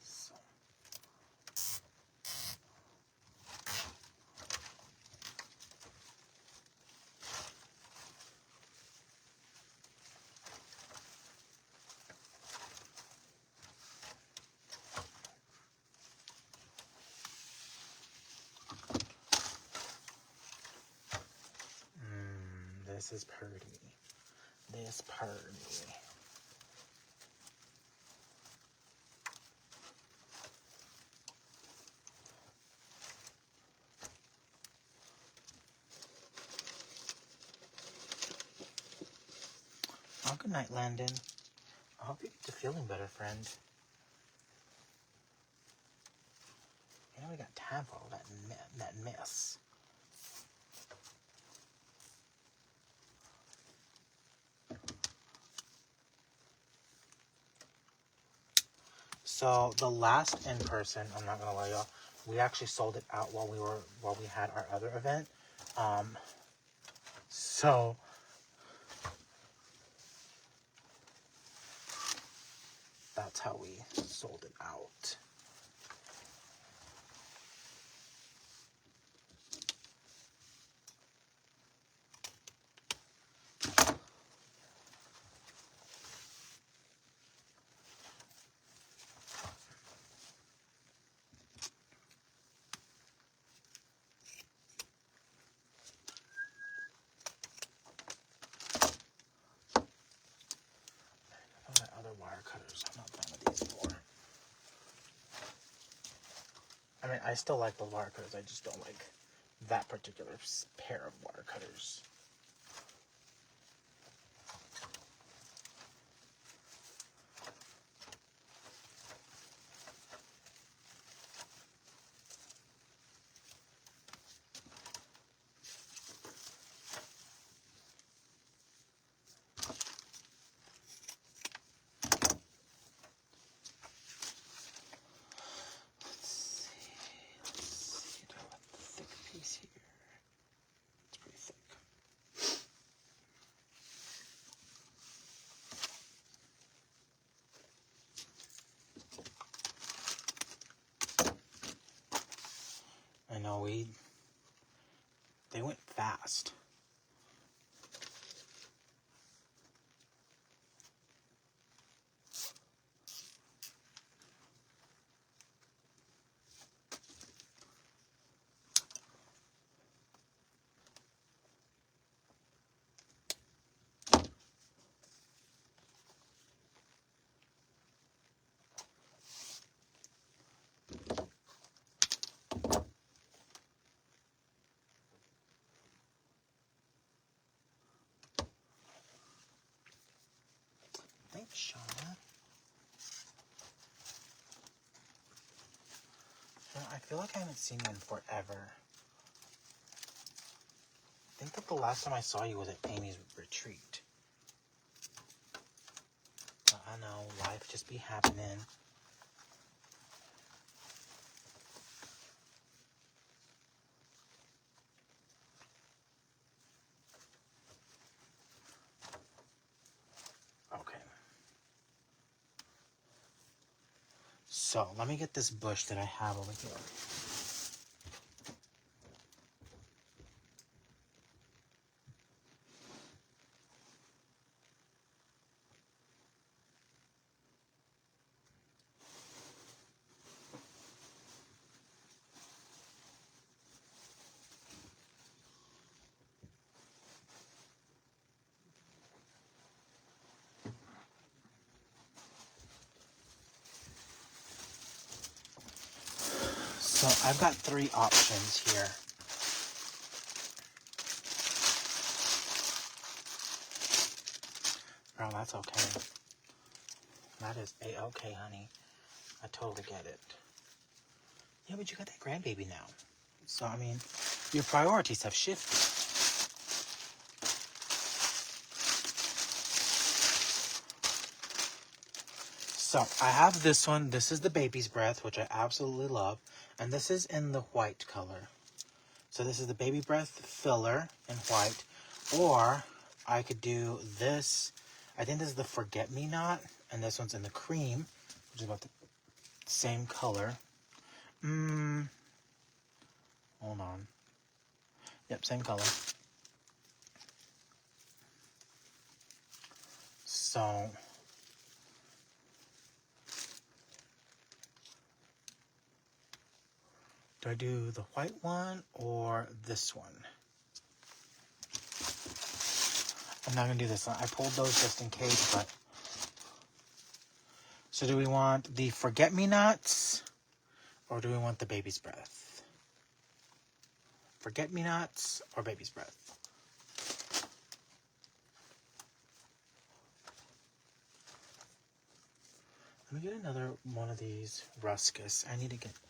So. This is pretty. This pretty. Oh, good night, Landon. I hope you get to feeling better, friend. You know we got time for all that mess. So the last in person, I'm not gonna lie y'all, we actually sold it out while we had our other event. So that's how we sold it out. Wire cutters. I'm not a fan of these anymore. I mean, I still like the wire cutters. I just don't like that particular pair of wire cutters. I know they went fast. Thanks, Shauna. I feel like I haven't seen you in forever. I think that the last time I saw you was at Amy's retreat. But I know, life just be happening. So let me get this bush that I have over here. So I've got 3 options here. Girl, that's okay. That is a-okay, honey. I totally get it. Yeah, but you got that grandbaby now. So, I mean, your priorities have shifted. So, I have this one. This is the baby's breath, which I absolutely love. And this is in the white color. So, this is the baby breath filler in white. Or, I could do this. I think this is the forget-me-not. And this one's in the cream, which is about the same color. Hold on. Yep, same color. So, do I do the white one or this one? I'm not going to do this one. I pulled those just in case, but... So do we want the forget-me-nots or do we want the baby's breath? Forget-me-nots or baby's breath? Let me get another one of these ruscus. I need to get that.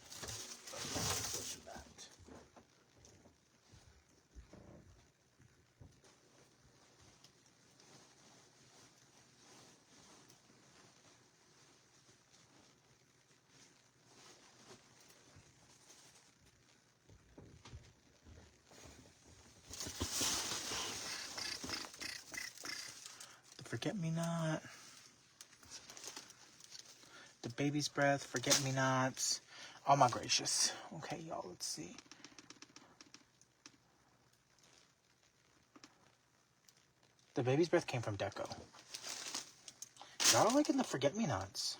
The forget-me-not. The baby's breath, forget-me-nots. Oh my gracious. Okay, y'all, let's see. The baby's breath came from Deco. Y'all are liking the forget-me-nots.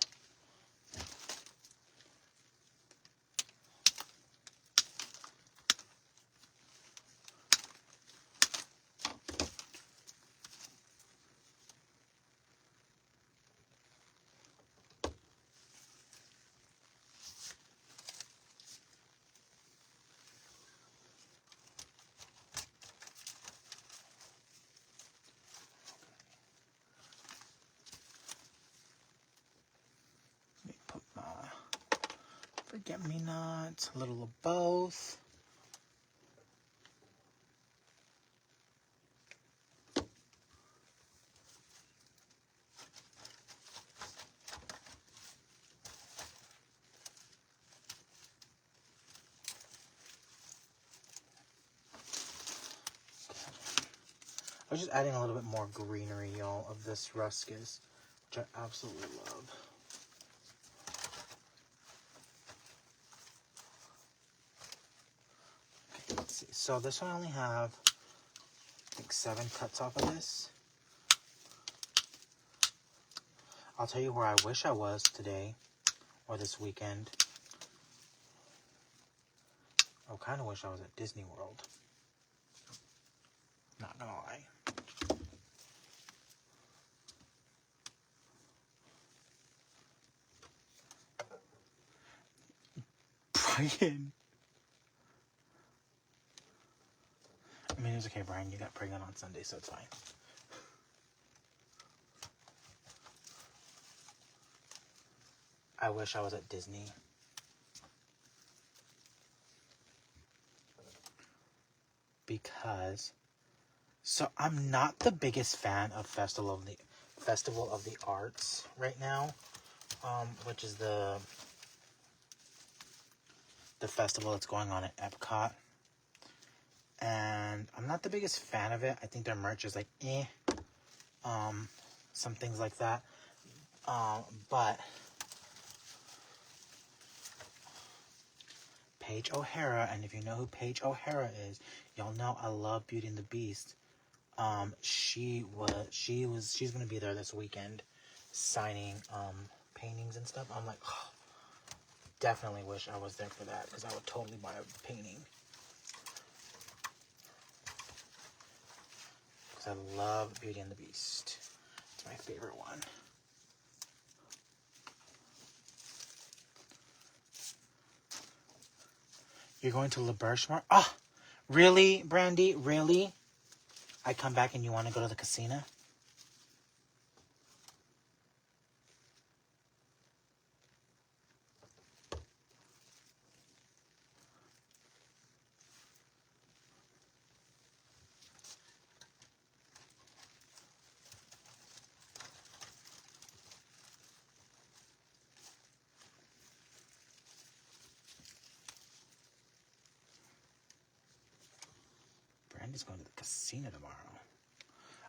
Forget-me-nots, a little of both. I was just adding a little bit more greenery, y'all, of this ruscus, which I absolutely love. Okay, let's see. So this one I only have, I think, 7 cuts off of this. I'll tell you where I wish I was today, or this weekend. I kind of wish I was at Disney World. Not gonna lie. Brian. I mean, it's okay, Brian. You got pregnant on Sunday, so it's fine. I wish I was at Disney. Because, so I'm not the biggest fan of Festival of the Arts right now, which is the festival that's going on at Epcot. And I'm not the biggest fan of it. I think their merch is like, some things like that. But Paige O'Hara, and if you know who Paige O'Hara is, y'all know I love Beauty and the Beast. She's gonna be there this weekend, signing paintings and stuff. I'm like, oh, definitely wish I was there for that, because I would totally buy a painting. Because I love Beauty and the Beast. It's my favorite one. You're going to Le Berge tomorrow? Ah, really, Brandy? Really? I come back and you want to go to the casino? Brandy's going to the casino tomorrow.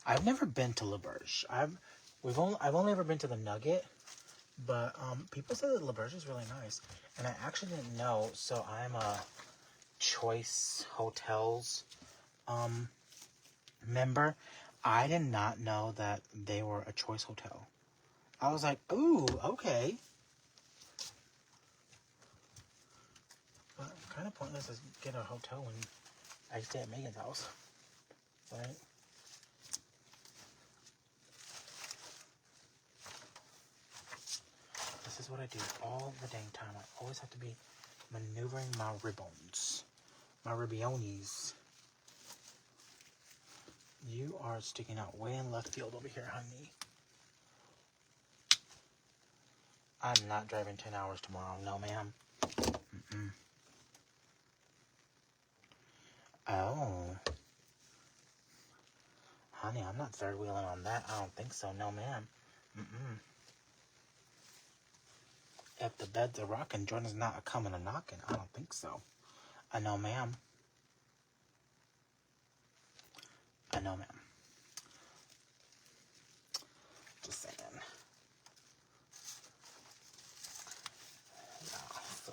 I've never been to Le Berge. I've only ever been to the Nugget, but people say that Le Berge is really nice, and I actually didn't know. So I'm a Choice Hotels member. I did not know that they were a Choice Hotel. I was like, ooh, okay. But kind of pointless to get a hotel when I stay at Megan's house, right? This is what I do all the dang time. I always have to be maneuvering my ribbons. My ribbionis. You are sticking out way in left field over here, honey. I'm not driving 10 hours tomorrow. No, ma'am. Mm-mm. Oh. Honey, I'm not third wheeling on that. I don't think so. No, ma'am. Mm-mm. If the beds are rocking, Jordan's not a coming a knocking. I don't think so. I know, ma'am. I know, ma'am. Just saying. Yeah, so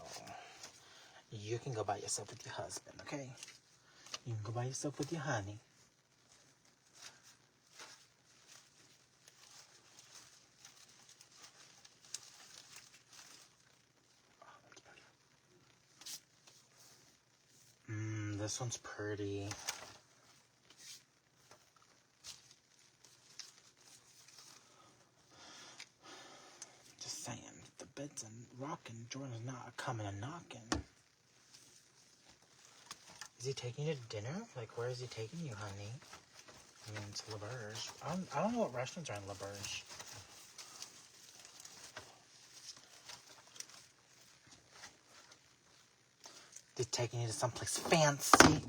you can go by yourself with your husband, okay? You can go by yourself with your honey. Oh, that's better. This one's pretty. Just saying, the bed's rocking. Jordan's not coming and knocking. Is he taking you to dinner? Like, where is he taking you, honey? I mean, it's Le Berge. I don't know what restaurants are in Le Berge. They're taking you to someplace fancy.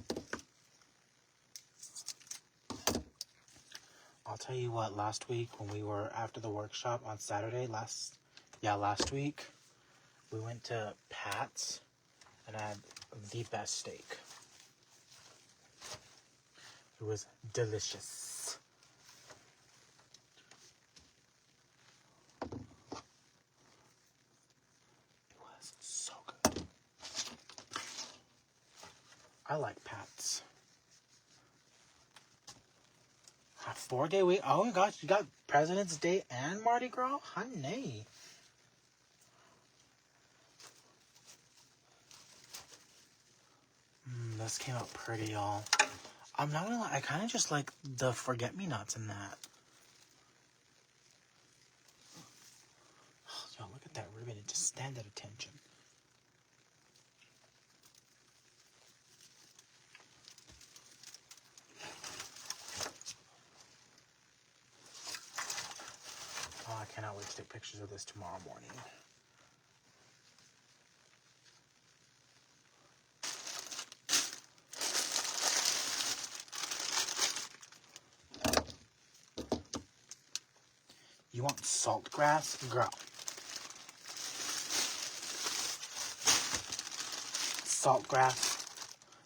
I'll tell you what, last week when we were after the workshop on Saturday, last week, we went to Pat's and I had the best steak. It was delicious. It was so good. I like Pat's. A 4-day week. Oh my gosh, you got President's Day and Mardi Gras? Honey. This came out pretty, y'all. I'm not gonna lie, I kind of just like the forget-me-nots in that. Oh, y'all, look at that ribbon. It just stands at attention. Oh, I cannot wait to take pictures of this tomorrow morning. You want saltgrass? Girl. Saltgrass.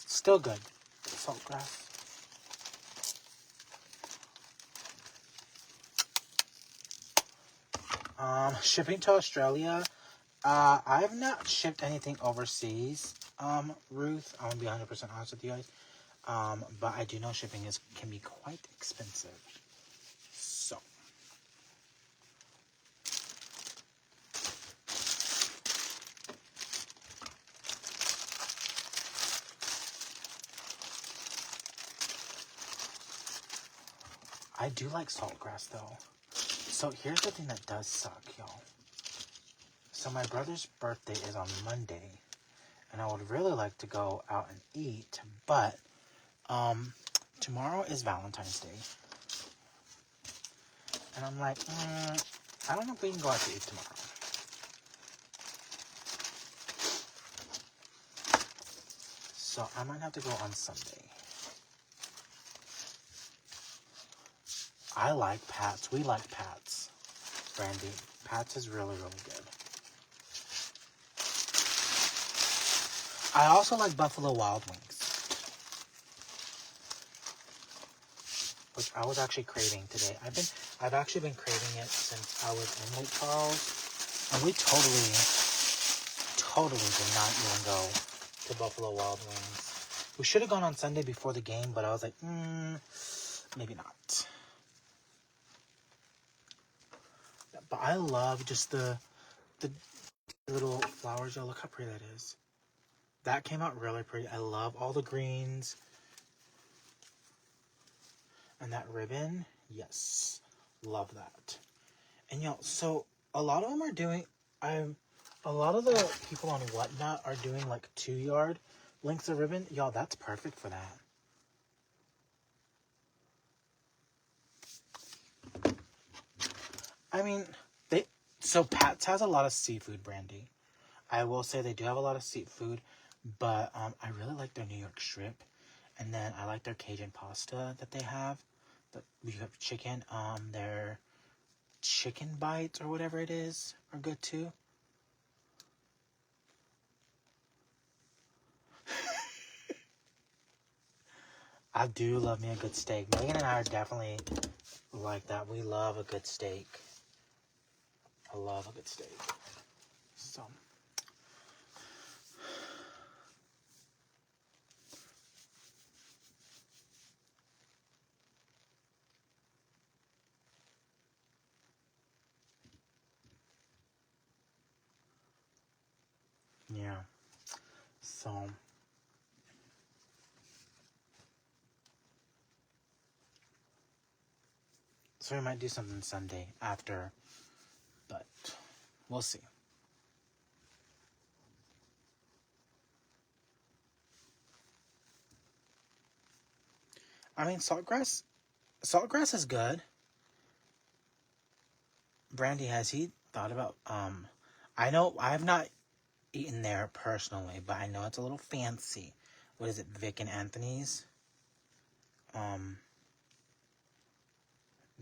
Still good. Saltgrass. Shipping to Australia I have not shipped anything overseas, Ruth. I'm gonna be 100% honest with you guys. But I do know shipping can be quite expensive. So. I do like saltgrass though. So here's the thing that does suck, y'all. So my brother's birthday is on Monday, and I would really like to go out and eat, but tomorrow is Valentine's Day. And I'm like, I don't know if we can go out to eat tomorrow. So I might have to go on Sunday. I like Pat's. We like Pat's. Brandy. Pat's is really, really good. I also like Buffalo Wild Wings, which I was actually craving today. I've actually been craving it since I was in Lake Charles, and we totally did not even go to Buffalo Wild Wings. We should have gone on Sunday before the game, but I was like, maybe not. But I love just the little flowers. Y'all, look how pretty that is. That came out really pretty. I love all the greens. And that ribbon, yes. Love that. And y'all, so a lot of them are doing, a lot of the people on Whatnot are doing like 2-yard lengths of ribbon. Y'all, that's perfect for that. I mean, so Pat's has a lot of seafood, Brandy. I will say they do have a lot of seafood, but I really like their New York strip. And then I like their Cajun pasta that they have. You have chicken. Their chicken bites or whatever it is are good too. I do love me a good steak. Megan and I are definitely like that. We love a good steak. I love a good steak. So. Yeah. So. So we might do something Sunday after, but we'll see. I mean, saltgrass is good. Brandy, has he thought about, I know I have not eaten there personally, but I know it's a little fancy. What is it, Vic and Anthony's?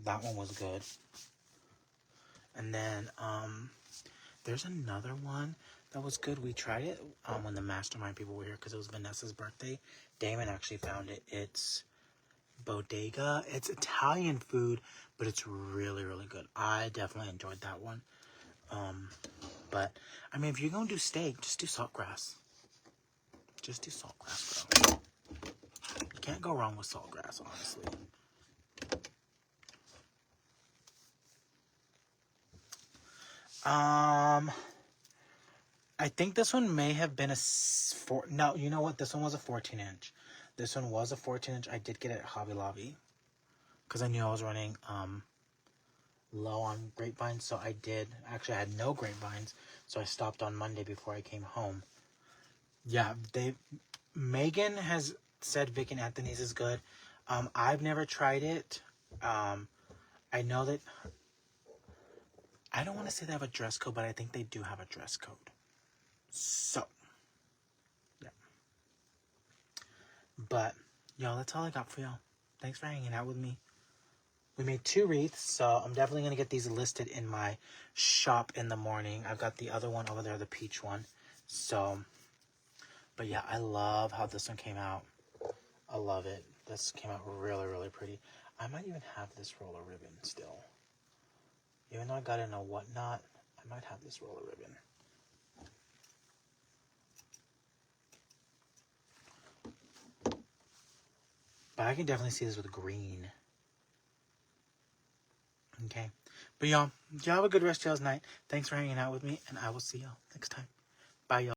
That one was good. And then, there's another one that was good. We tried it when the mastermind people were here because it was Vanessa's birthday. Damon actually found it. It's Bodega. It's Italian food, but it's really, really good. I definitely enjoyed that one. But, I mean, if you're going to do steak, just do saltgrass. Just do saltgrass, bro. You can't go wrong with saltgrass, honestly. I think this one may have been no, you know what? This one was a 14-inch. This one was a 14-inch. I did get it at Hobby Lobby because I knew I was running low on grapevines, so I did. Actually, I had no grapevines, so I stopped on Monday before I came home. Yeah, Megan has said Vic and Anthony's is good. I've never tried it. I know that I don't want to say they have a dress code, but I think they do have a dress code. So, yeah. But, y'all, that's all I got for y'all. Thanks for hanging out with me. We made 2 wreaths, so I'm definitely going to get these listed in my shop in the morning. I've got the other one over there, the peach one. So, but yeah, I love how this one came out. I love it. This came out really, really pretty. I might even have this roll of ribbon still. Even though I got it in a Whatnot, I might have this roll of ribbon. But I can definitely see this with green. Okay. But y'all have a good rest of y'all's night. Thanks for hanging out with me, and I will see y'all next time. Bye, y'all.